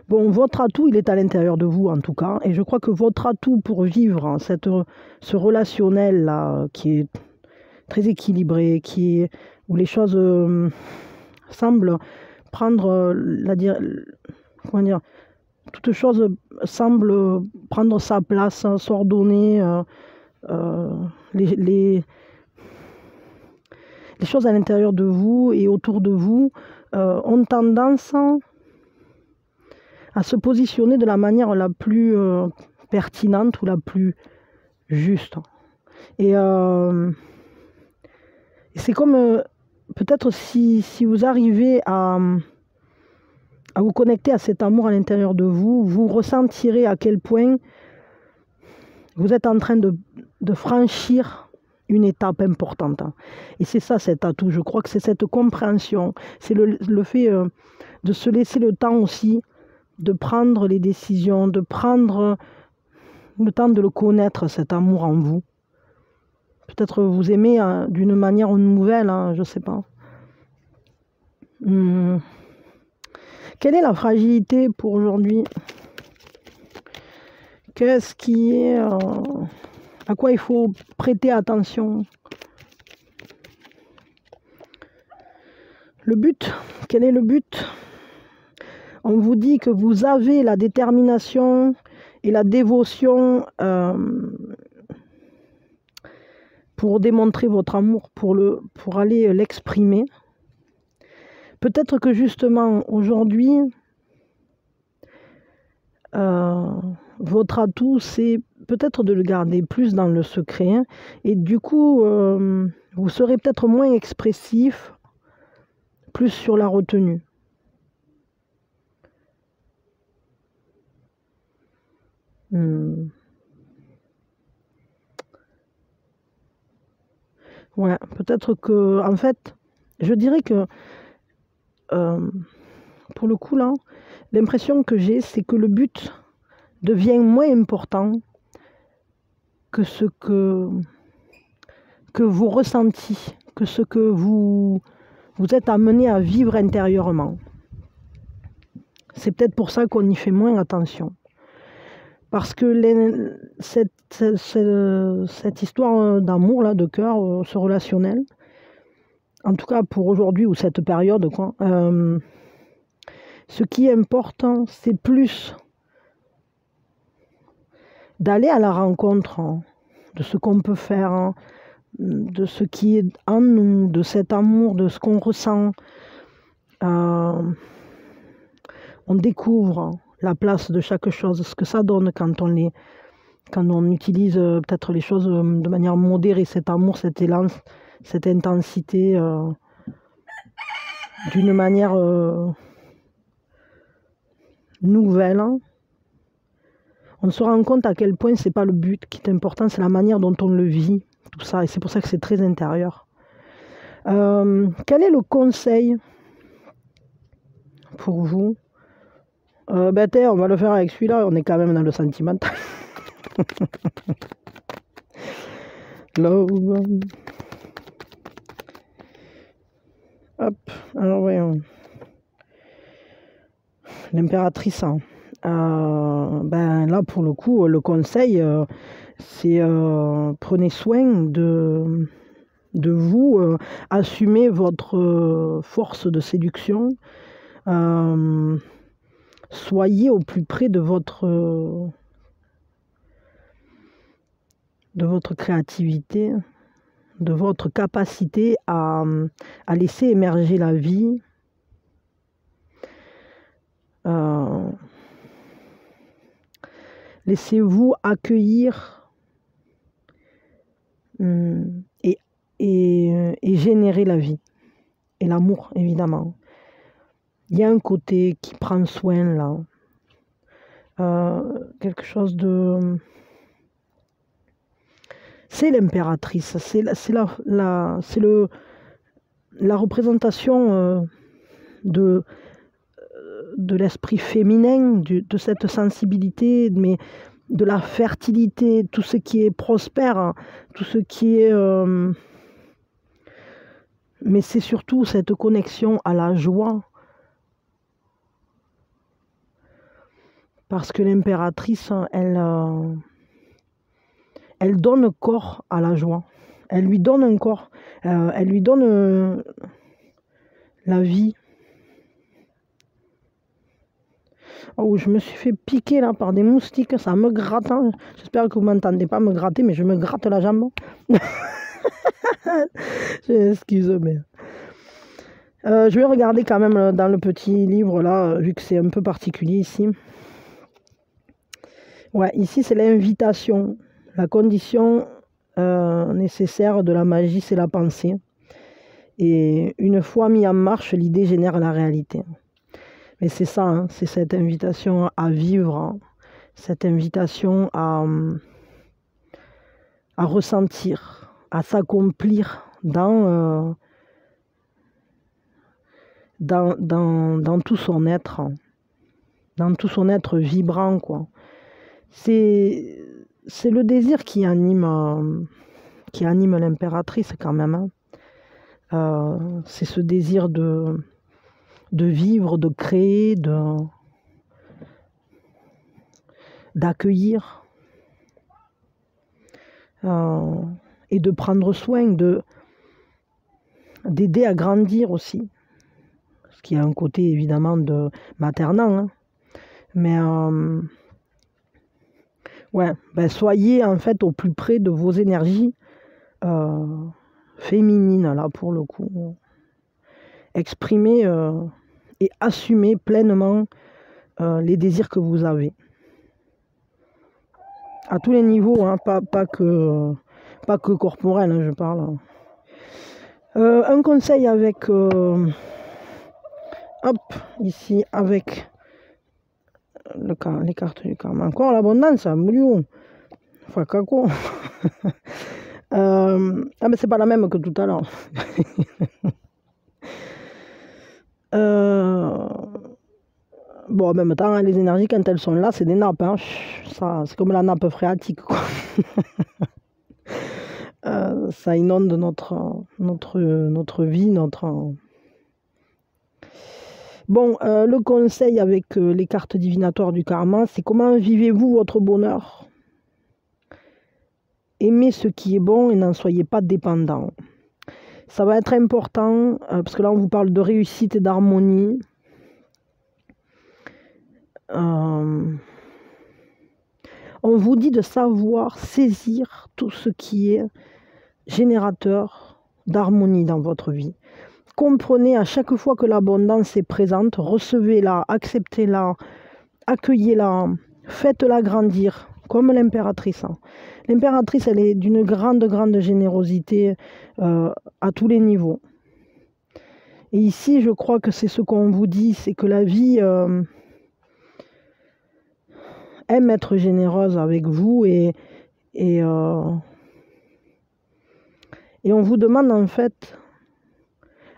Bon, votre atout, il est à l'intérieur de vous, en tout cas. Et je crois que votre atout pour vivre hein, ce relationnel-là, qui est très équilibré, où les choses semblent prendre comment dire, toute chose semble prendre sa place, s'ordonner. Les, les, les choses à l'intérieur de vous et autour de vous ont tendance à se positionner de la manière la plus pertinente ou la plus juste. Et c'est comme peut-être si vous arrivez à vous connecter à cet amour à l'intérieur de vous, vous ressentirez à quel point vous êtes en train de franchir une étape importante. Et c'est ça cet atout. Je crois que c'est cette compréhension, c'est le fait de se laisser le temps aussi de prendre les décisions, de prendre le temps de le connaître, cet amour en vous. Peut-être vous aimez d'une manière nouvelle, je ne sais pas. Quelle est la fragilité pour aujourd'hui? Qu'est-ce qui est... à quoi il faut prêter attention? Le but, quel est le but? On vous dit que vous avez la détermination et la dévotion pour démontrer votre amour, pour aller l'exprimer. Peut-être que justement aujourd'hui, votre atout, c'est peut-être de le garder plus dans le secret. Et du coup, vous serez peut-être moins expressif, plus sur la retenue. Ouais, peut-être que, en fait, je dirais que, pour le coup, là, l'impression que j'ai, c'est que le but devient moins important que ce que vous ressentez, que ce que vous êtes amené à vivre intérieurement. C'est peut-être pour ça qu'on y fait moins attention. Parce que cette histoire d'amour, là, de cœur, ce relationnel, en tout cas pour aujourd'hui ou cette période, quoi, ce qui est important, c'est plus d'aller à la rencontre de ce qu'on peut faire, de ce qui est en nous, de cet amour, de ce qu'on ressent. On découvre la place de chaque chose, ce que ça donne quand on utilise peut-être les choses de manière modérée, cet amour, cet élan, cette intensité, d'une manière nouvelle. On se rend compte à quel point c'est pas le but qui est important, c'est la manière dont on le vit, tout ça, et c'est pour ça que c'est très intérieur. Quel est le conseil pour vous? On va le faire avec celui-là, on est quand même dans le sentimental. Love. Hop, alors voyons. L'impératrice. Là, pour le coup, le conseil, c'est prenez soin de vous, assumez votre force de séduction, soyez au plus près de votre créativité, de votre capacité à laisser émerger la vie. Laissez-vous accueillir et générer la vie. Et l'amour, évidemment. Il y a un côté qui prend soin, là. Quelque chose de... C'est l'impératrice, c'est la représentation de l'esprit féminin, de cette sensibilité, mais de la fertilité, tout ce qui est prospère, tout ce qui est... mais c'est surtout cette connexion à la joie. Parce que l'impératrice, elle donne corps à la joie. Elle lui donne un corps. Elle lui donne la vie. Oh, je me suis fait piquer là par des moustiques, ça me gratte, hein. J'espère que vous m'entendez pas me gratter, mais je me gratte la jambe. Excuse-moi. Je vais regarder quand même dans le petit livre là, vu que c'est un peu particulier ici. Ouais, ici c'est l'invitation. La condition nécessaire de la magie, c'est la pensée. Et une fois mis en marche, l'idée génère la réalité. Mais c'est ça, hein, c'est cette invitation à vivre, hein, cette invitation à ressentir, à s'accomplir dans tout son être, hein, dans tout son être vibrant, quoi. C'est le désir qui anime l'impératrice quand même, hein. C'est ce désir de vivre, de créer, d'accueillir et de prendre soin, d'aider à grandir aussi. Ce qui a un côté évidemment de maternant, hein. Mais ouais, ben soyez en fait au plus près de vos énergies féminines là pour le coup. Exprimez et assumez pleinement les désirs que vous avez. À tous les niveaux, hein, pas que corporel, hein, je parle. Un conseil avec, hop, ici, avec les cartes du karma. Encore l'abondance, Moulio. Enfin, caco. Ah, mais c'est pas la même que tout à l'heure. Bon, en même temps, les énergies, quand elles sont là, c'est des nappes, hein. Ça, c'est comme la nappe phréatique, quoi. Ça inonde notre vie, Bon, le conseil avec les cartes divinatoires du karma, c'est comment vivez-vous votre bonheur? Aimez ce qui est bon et n'en soyez pas dépendant. Ça va être important, parce que là, on vous parle de réussite et d'harmonie. On vous dit de savoir saisir tout ce qui est générateur d'harmonie dans votre vie. Comprenez à chaque fois que l'abondance est présente, recevez-la, acceptez-la, accueillez-la, faites-la grandir, comme l'impératrice. L'impératrice, elle est d'une grande générosité à tous les niveaux. Et ici, je crois que c'est ce qu'on vous dit, c'est que la vie aime être généreuse avec vous et on vous demande en fait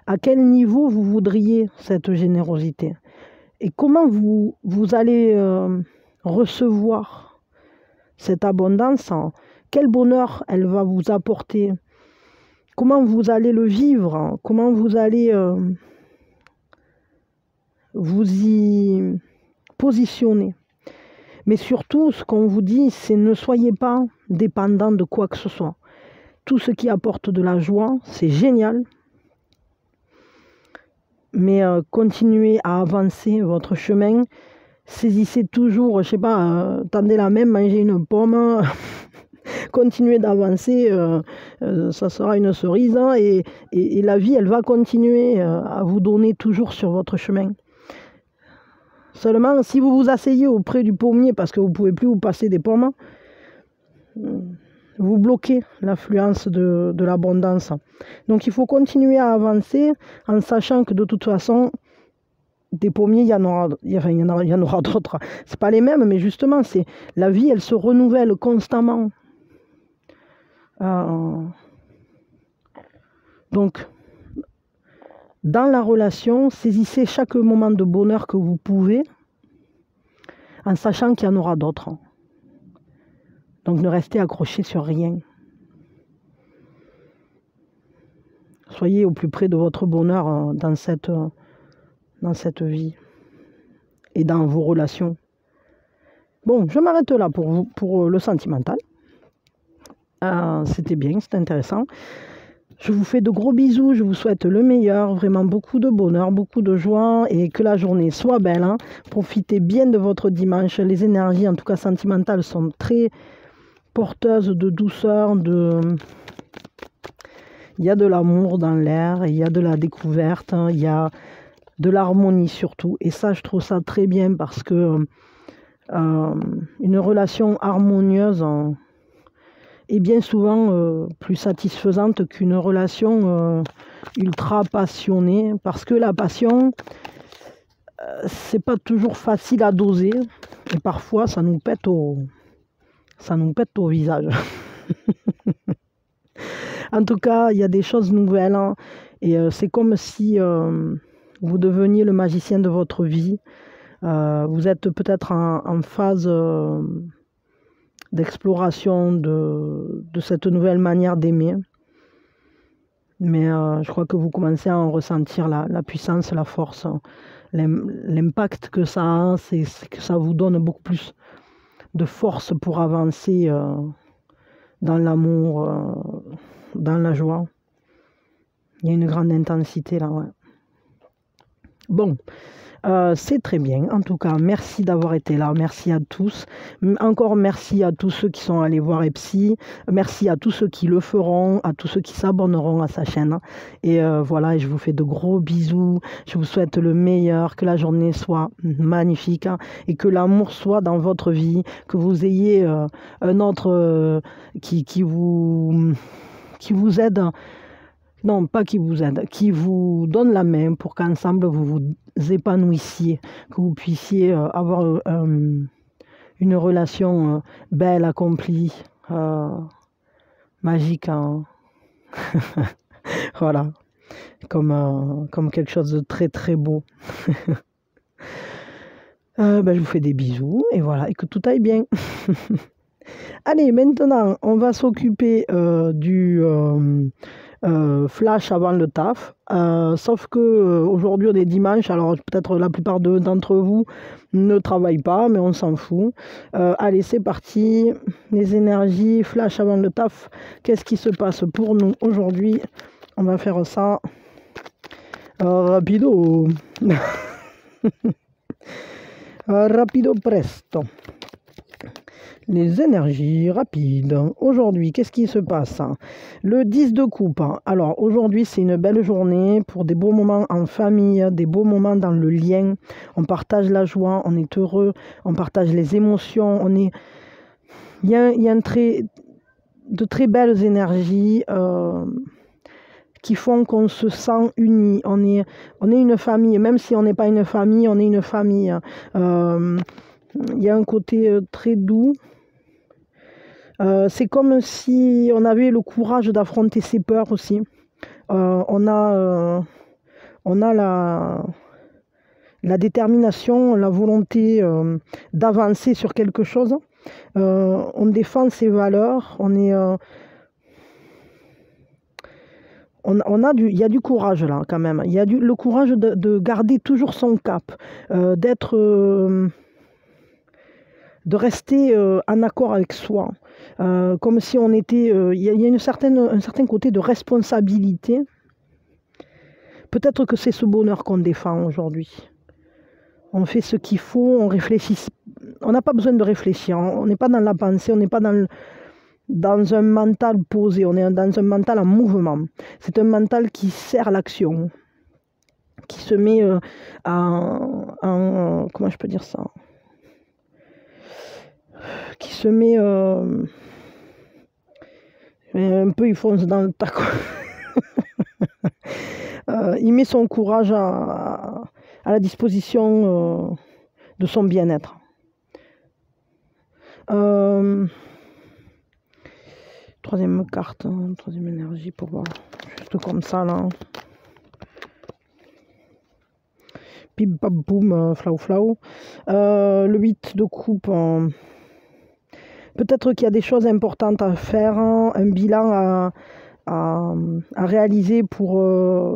à quel niveau vous voudriez cette générosité et comment vous allez recevoir cette abondance, quel bonheur elle va vous apporter, comment vous allez le vivre, comment vous allez vous y positionner. Mais surtout, ce qu'on vous dit, c'est ne soyez pas dépendant de quoi que ce soit. Tout ce qui apporte de la joie, c'est génial. Mais continuez à avancer votre chemin. Saisissez toujours, je sais pas, tendez la main, mangez une pomme. Continuez d'avancer, ça sera une cerise. Hein, et la vie, elle va continuer à vous donner toujours sur votre chemin. Seulement, si vous vous asseyez auprès du pommier parce que vous ne pouvez plus vous passer des pommes, vous bloquez l'affluence de l'abondance. Donc il faut continuer à avancer en sachant que de toute façon, des pommiers, il y en aura d'autres. Ce n'est pas les mêmes, mais justement, la vie, elle se renouvelle constamment. Donc, dans la relation, saisissez chaque moment de bonheur que vous pouvez, en sachant qu'il y en aura d'autres. Donc ne restez accrochés sur rien. Soyez au plus près de votre bonheur dans cette vie et dans vos relations. Bon, je m'arrête là pour le sentimental. C'était bien, c'était intéressant. Je vous fais de gros bisous, je vous souhaite le meilleur, vraiment beaucoup de bonheur, beaucoup de joie et que la journée soit belle, hein. Profitez bien de votre dimanche. Les énergies, en tout cas sentimentales, sont très porteuses de douceur, il y a de l'amour dans l'air, il y a de la découverte, hein, il y a de l'harmonie surtout. Et ça, je trouve ça très bien parce que une relation harmonieuse est bien souvent plus satisfaisante qu'une relation ultra passionnée. Parce que la passion, c'est pas toujours facile à doser. Et parfois, ça nous pète au visage. En tout cas, il y a des choses nouvelles, hein, et c'est comme si vous deveniez le magicien de votre vie. Vous êtes peut-être en phase d'exploration de cette nouvelle manière d'aimer. Mais je crois que vous commencez à en ressentir la puissance, la force, l'impact que ça a, c'est que ça vous donne beaucoup plus de force pour avancer dans l'amour, dans la joie. Il y a une grande intensité là, ouais. Bon, c'est très bien. En tout cas, merci d'avoir été là. Merci à tous. Encore merci à tous ceux qui sont allés voir Epsi. Merci à tous ceux qui le feront, à tous ceux qui s'abonneront à sa chaîne. Et voilà, et je vous fais de gros bisous. Je vous souhaite le meilleur, que la journée soit magnifique, hein, et que l'amour soit dans votre vie, que vous ayez un autre qui vous aide. Non, pas qui vous aide, qui vous donne la main pour qu'ensemble vous vous épanouissiez, que vous puissiez avoir une relation belle, accomplie, magique, hein. Voilà, comme quelque chose de très très beau. Je vous fais des bisous et voilà, et que tout aille bien. Allez, maintenant, on va s'occuper du flash avant le taf. Sauf que aujourd'hui, on est dimanche, alors peut-être la plupart d'entre vous ne travaillent pas, mais on s'en fout. Allez, c'est parti. Les énergies, flash avant le taf. Qu'est-ce qui se passe pour nous aujourd'hui? On va faire ça rapido. Rapido presto. Les énergies rapides. Aujourd'hui, qu'est-ce qui se passe? Le 10 de coupe. Alors, aujourd'hui, c'est une belle journée pour des beaux moments en famille, des beaux moments dans le lien. On partage la joie, on est heureux, on partage les émotions. Il y a de très belles énergies qui font qu'on se sent unis. On est une famille, même si on n'est pas une famille, on est une famille. Il y a un côté très doux. C'est comme si on avait le courage d'affronter ses peurs aussi. On a la détermination, la volonté d'avancer sur quelque chose. On défend ses valeurs. Il y a du courage là quand même. Il y a le courage de garder toujours son cap, de rester en accord avec soi, comme si on était... Il y a un certain côté de responsabilité. Peut-être que c'est ce bonheur qu'on défend aujourd'hui. On fait ce qu'il faut, on réfléchit. On n'a pas besoin de réfléchir, on n'est pas dans la pensée, on n'est pas dans un mental posé, on est dans un mental en mouvement. C'est un mental qui sert l'action, qui se met comment je peux dire ça, qui se met un peu, il fonce dans le tas. Il met son courage à la disposition de son bien-être. Troisième carte, troisième énergie pour voir, juste comme ça là. Pim pam poum, flau flau. Le 8 de coupe. Peut-être qu'il y a des choses importantes à faire, hein, un bilan à réaliser pour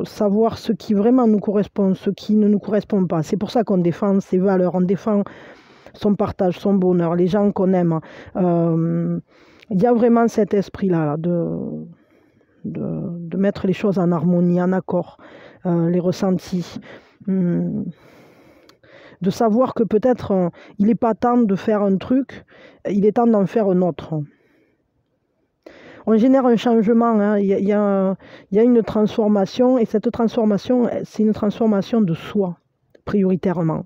savoir ce qui vraiment nous correspond, ce qui ne nous correspond pas. C'est pour ça qu'on défend ses valeurs, on défend son partage, son bonheur, les gens qu'on aime. Il y a vraiment cet esprit-là de mettre les choses en harmonie, en accord, les ressentis. De savoir que peut-être il n'est pas temps de faire un truc, il est temps d'en faire un autre. On génère un changement, hein. Il y a une transformation, et cette transformation, c'est une transformation de soi, prioritairement.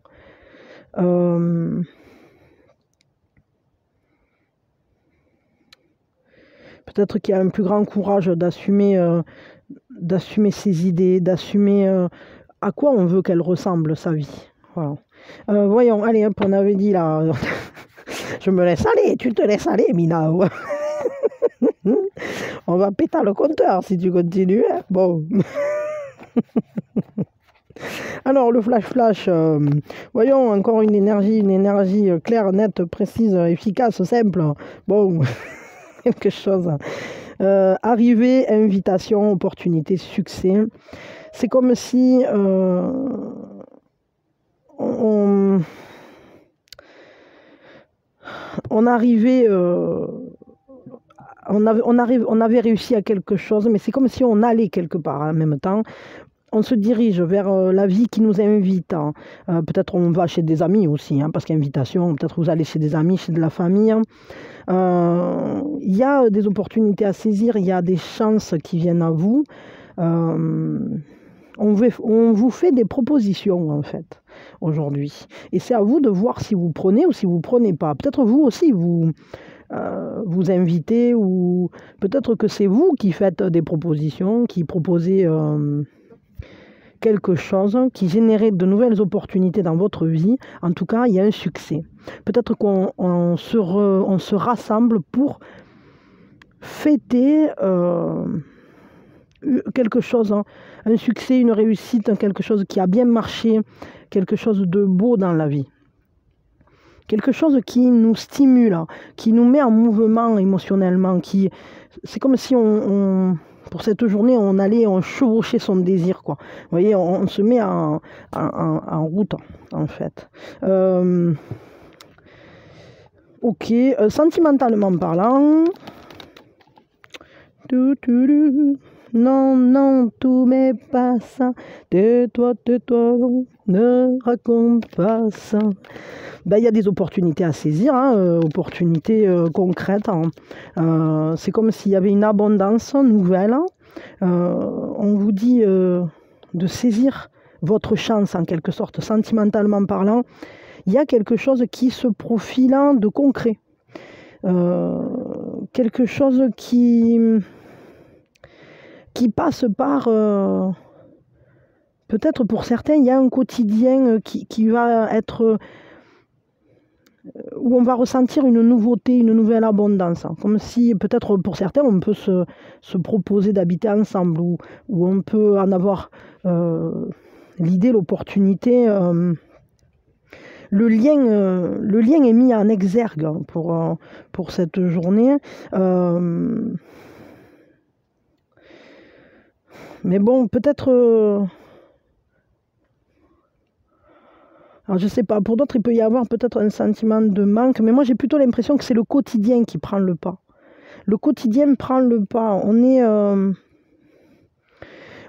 Peut-être qu'il y a un plus grand courage d'assumer ses idées, d'assumer à quoi on veut qu'elle ressemble, sa vie. Voilà. Voyons, allez, hop, on avait dit là... Je me laisse aller, tu te laisses aller, Mina. On va péter le compteur si tu continues. Hein. Bon. Alors, le flash. Voyons, encore une énergie claire, nette, précise, efficace, simple. Bon, quelque chose. Arrivée, invitation, opportunité, succès. C'est comme si on arrivait... on avait réussi à quelque chose, mais c'est comme si on allait quelque part en même temps. On se dirige vers la vie qui nous invite. Hein. Peut-être on va chez des amis aussi, hein, parce qu'invitation, peut-être vous allez chez des amis, chez de la famille. Il y a des opportunités à saisir, il y a des chances qui viennent à vous. On vous fait des propositions, en fait, aujourd'hui. Et c'est à vous de voir si vous prenez ou si vous ne prenez pas. Peut-être vous aussi, vous invitez, ou peut-être que c'est vous qui faites des propositions, qui proposez quelque chose, qui génère de nouvelles opportunités dans votre vie. En tout cas, il y a un succès. Peut-être qu'on se rassemble pour fêter quelque chose, hein, un succès, une réussite, quelque chose qui a bien marché, quelque chose de beau dans la vie. Quelque chose qui nous stimule, qui nous met en mouvement émotionnellement. C'est comme si pour cette journée, on chevauchait son désir, quoi. Vous voyez, on se met en route, en fait. Ok, sentimentalement parlant... Non, tout m'est pas ça. Tais-toi, ne raconte pas ça. Ben, il y a des opportunités à saisir, hein, opportunités concrètes. Hein. C'est comme s'il y avait une abondance nouvelle. On vous dit de saisir votre chance, en quelque sorte, sentimentalement parlant. Il y a quelque chose qui se profile de concret. Quelque chose qui passe par... peut-être pour certains, il y a un quotidien qui va être... où on va ressentir une nouveauté, une nouvelle abondance. Comme si, peut-être pour certains, on peut se proposer d'habiter ensemble, ou on peut en avoir l'idée, l'opportunité... Le lien est mis en exergue pour cette journée. Mais bon, peut-être... alors je sais pas, pour d'autres, il peut y avoir peut-être un sentiment de manque, mais moi j'ai plutôt l'impression que c'est le quotidien qui prend le pas. Le quotidien prend le pas. On est...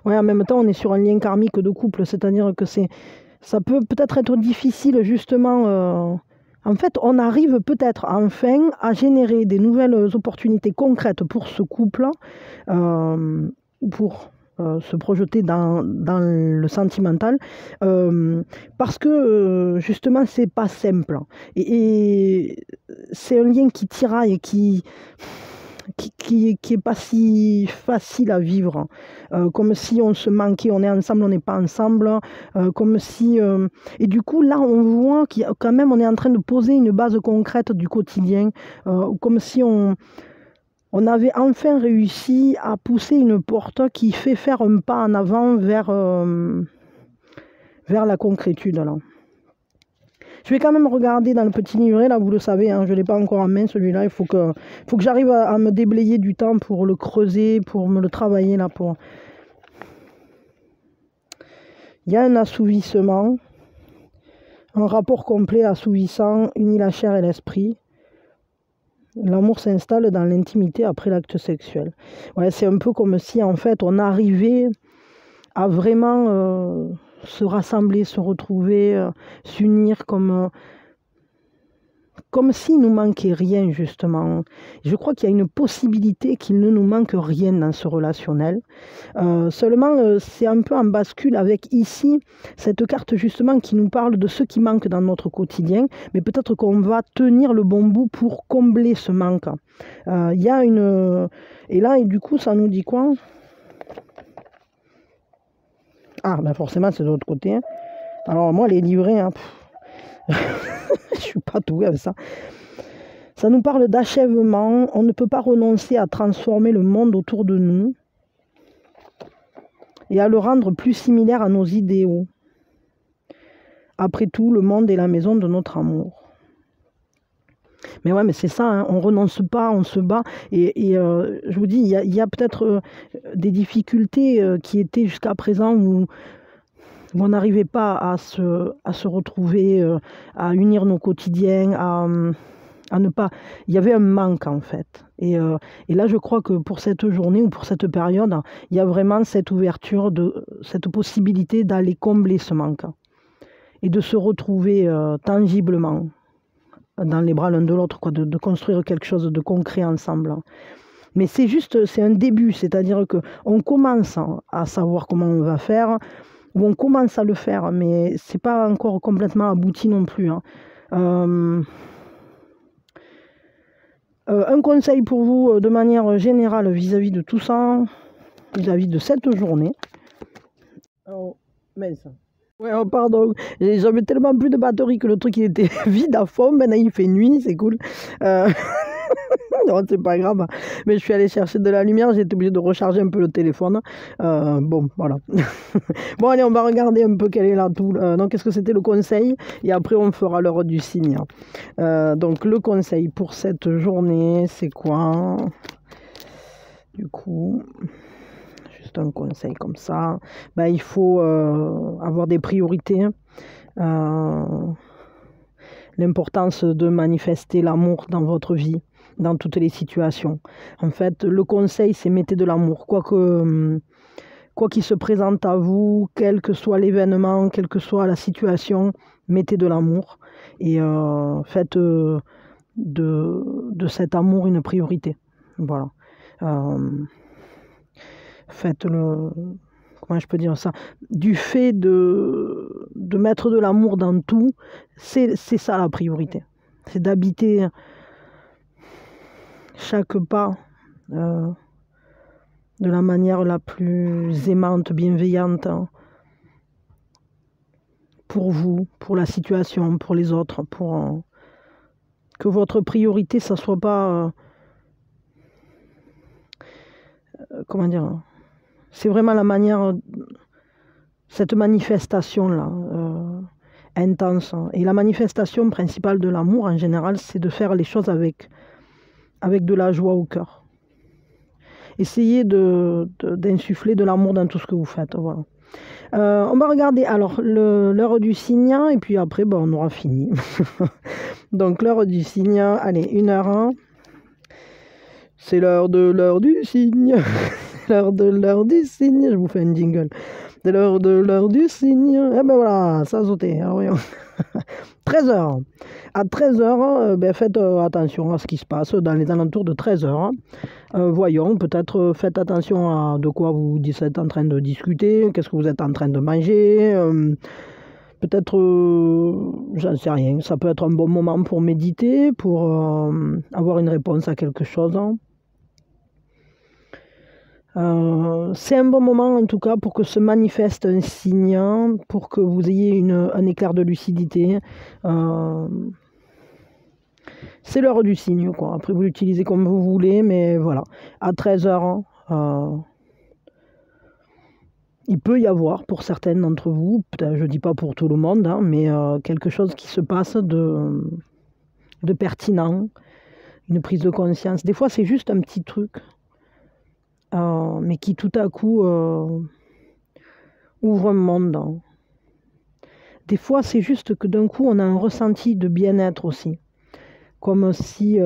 ouais, en même temps, on est sur un lien karmique de couple, c'est-à-dire que ça peut peut-être être difficile, justement... En fait, on arrive peut-être enfin à générer des nouvelles opportunités concrètes pour ce couple, pour se projeter dans le sentimental, parce que justement, c'est pas simple. Et c'est un lien qui tiraille, qui est pas si facile à vivre, comme si on se manquait, on est ensemble, on n'est pas ensemble, comme si... et du coup, là, on voit qu'il y a, quand même, on est en train de poser une base concrète du quotidien, comme si on avait enfin réussi à pousser une porte qui fait faire un pas en avant vers la concrétude, là. Je vais quand même regarder dans le petit livret, là, vous le savez, hein, je ne l'ai pas encore en main, celui-là. Il faut que j'arrive à me déblayer du temps pour le creuser, pour me le travailler, là. Il y a un assouvissement, un rapport complet assouvissant, unit la chair et l'esprit. L'amour s'installe dans l'intimité après l'acte sexuel. Ouais, c'est un peu comme si en fait on arrivait à vraiment se rassembler, se retrouver, s'unir comme s'il nous manquait rien justement. Je crois qu'il y a une possibilité qu'il ne nous manque rien dans ce relationnel. Seulement, c'est un peu en bascule avec ici cette carte justement qui nous parle de ce qui manque dans notre quotidien, mais peut-être qu'on va tenir le bon bout pour combler ce manque. Il y a une... Et là, et du coup, ça nous dit quoi? Ah, ben forcément, c'est de l'autre côté. Alors moi, les livrets, hein, je suis pas douée avec ça. Ça nous parle d'achèvement. On ne peut pas renoncer à transformer le monde autour de nous et à le rendre plus similaire à nos idéaux. Après tout, le monde est la maison de notre amour. Mais ouais, mais c'est ça, hein, on renonce pas, on se bat. Et je vous dis, il y a peut-être des difficultés qui étaient jusqu'à présent où on n'arrivait pas à se retrouver, à unir nos quotidiens, à ne pas... Il y avait un manque en fait. Et là, je crois que pour cette journée ou pour cette période, il y a vraiment cette ouverture, cette possibilité d'aller combler ce manque et de se retrouver tangiblement dans les bras l'un de l'autre, quoi, de construire quelque chose de concret ensemble. Mais c'est juste, c'est un début, c'est-à-dire qu'on commence à savoir comment on va faire, ou on commence à le faire, mais c'est pas encore complètement abouti non plus. Hein. Un conseil pour vous de manière générale vis-à-vis de tout ça, vis-à-vis de cette journée. Oh, mince. Ouais, oh, pardon, j'avais tellement plus de batterie que le truc il était vide à fond. Maintenant il fait nuit, c'est cool. Non, c'est pas grave. Mais je suis allée chercher de la lumière, j'ai été obligée de recharger un peu le téléphone. Bon, voilà. Bon, allez, on va regarder un peu quel est là tout. Donc, qu'est-ce que c'était le conseil? Et après, on fera l'heure du signe. Donc, le conseil pour cette journée, c'est quoi? Du coup, juste un conseil comme ça. Ben, il faut avoir des priorités. L'importance de manifester l'amour dans votre vie, dans toutes les situations. En fait, le conseil, c'est mettez de l'amour. Quoi qu'il se présente à vous, quel que soit l'événement, quelle que soit la situation, mettez de l'amour et faites de cet amour une priorité. Voilà. Faites-le... Comment je peux dire ça? Du fait de mettre de l'amour dans tout, c'est ça la priorité. C'est d'habiter chaque pas de la manière la plus aimante, bienveillante pour vous, pour la situation, pour les autres, pour que votre priorité, ça soit pas... comment dire? C'est vraiment la manière, cette manifestation-là, intense. Et la manifestation principale de l'amour, en général, c'est de faire les choses avec de la joie au cœur. Essayez d'insuffler de l'amour dans tout ce que vous faites. Voilà. On va regarder alors l'heure du signe, et puis après, on aura fini. Donc, l'heure du signe, allez, 1h01. C'est l'heure du signe. L'heure du signe, je vous fais un jingle. C'est l'heure du signe. Eh ben voilà, ça a sauté. Alors voyons. 13h. À 13h, faites attention à ce qui se passe dans les alentours de 13h. Voyons, peut-être faites attention à de quoi vous êtes en train de discuter, qu'est-ce que vous êtes en train de manger. Peut-être, j'en sais rien, ça peut être un bon moment pour méditer, pour avoir une réponse à quelque chose. C'est un bon moment en tout cas pour que se manifeste un signe, pour que vous ayez un éclair de lucidité. C'est l'heure du signe, quoi. Après vous l'utilisez comme vous voulez, mais voilà. À 13h, il peut y avoir pour certaines d'entre vous, peut-être, je ne dis pas pour tout le monde, hein, mais quelque chose qui se passe de pertinent, une prise de conscience. Des fois c'est juste un petit truc. Mais qui tout à coup ouvre un monde. Des fois, c'est juste que d'un coup, on a un ressenti de bien-être aussi. Comme si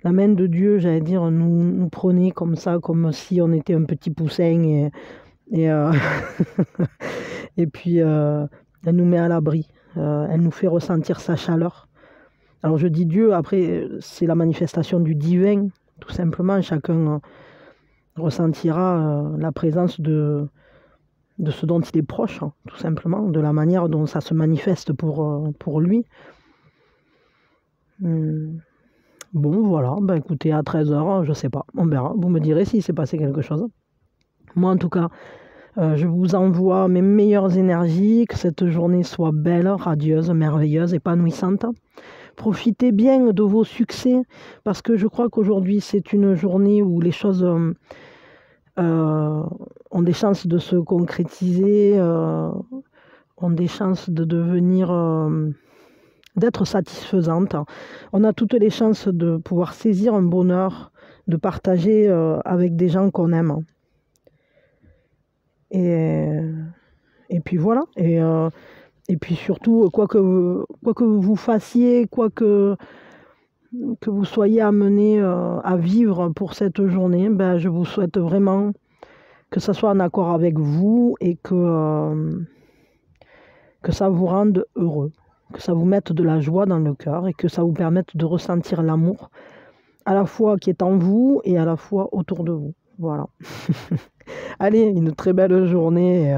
la main de Dieu, j'allais dire, nous prenait comme ça, comme si on était un petit poussin et, et puis elle nous met à l'abri, elle nous fait ressentir sa chaleur. Alors je dis Dieu, après c'est la manifestation du divin, tout simplement, chacun ressentira la présence de ce dont il est proche, hein, tout simplement, de la manière dont ça se manifeste pour lui. Bon, voilà, ben écoutez, à 13h, je sais pas, on verra. Vous me direz s'il s'est passé quelque chose. Moi, en tout cas, je vous envoie mes meilleures énergies, que cette journée soit belle, radieuse, merveilleuse, épanouissante. Profitez bien de vos succès, parce que je crois qu'aujourd'hui, c'est une journée où les choses ont des chances de se concrétiser, ont des chances de devenir, d'être satisfaisantes. On a toutes les chances de pouvoir saisir un bonheur, de partager avec des gens qu'on aime. Et puis voilà. Et puis surtout, quoi que vous fassiez, quoi que vous soyez amené à vivre pour cette journée, ben, je vous souhaite vraiment que ça soit en accord avec vous et que ça vous rende heureux, que ça vous mette de la joie dans le cœur et que ça vous permette de ressentir l'amour à la fois qui est en vous et à la fois autour de vous. Voilà. Allez, une très belle journée.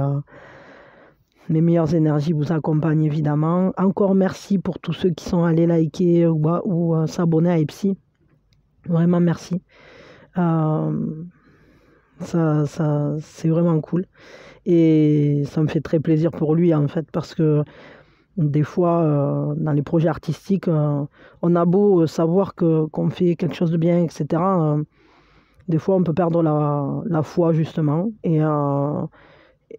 Mes meilleures énergies vous accompagnent évidemment. Encore merci pour tous ceux qui sont allés liker ou s'abonner à Epsi. Vraiment merci. C'est vraiment cool. Et ça me fait très plaisir pour lui en fait parce que des fois, dans les projets artistiques, on a beau savoir qu'on fait quelque chose de bien, etc. Des fois, on peut perdre la foi justement.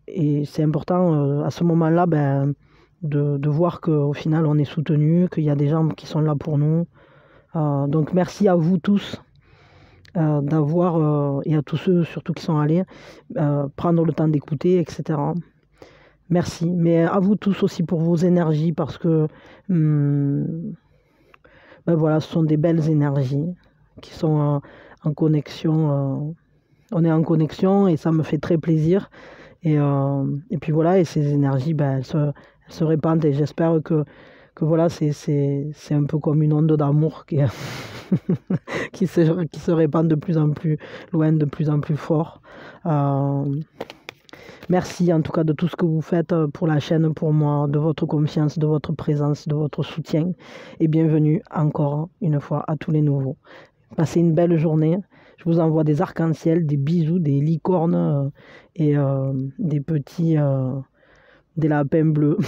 Et c'est important à ce moment-là de voir qu'au final on est soutenu, qu'il y a des gens qui sont là pour nous. Donc merci à vous tous d'avoir, et à tous ceux surtout qui sont allés, prendre le temps d'écouter, etc. Merci. Mais à vous tous aussi pour vos énergies parce que voilà, ce sont des belles énergies qui sont en connexion. On est en connexion et ça me fait très plaisir. Et puis voilà, et ces énergies, elles se répandent et j'espère que voilà, c'est un peu comme une onde d'amour qui se répand de plus en plus loin, de plus en plus fort. Merci en tout cas de tout ce que vous faites pour la chaîne, pour moi, de votre confiance, de votre présence, de votre soutien. Et bienvenue encore une fois à tous les nouveaux. Passez une belle journée. Je vous envoie des arcs-en-ciel, des bisous, des licornes et des petits des lapins bleus.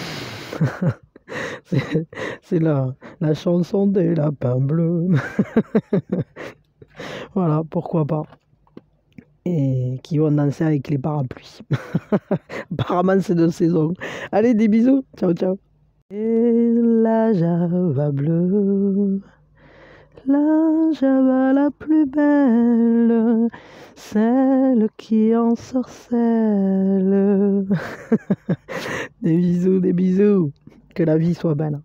C'est la chanson des lapins bleus. Voilà, pourquoi pas. Et qui vont danser avec les parapluies. Apparemment, c'est de saison. Allez, des bisous. Ciao, ciao. Et la Java bleue, la Java la plus belle, celle qui ensorcelle. Des bisous, des bisous. Que la vie soit belle.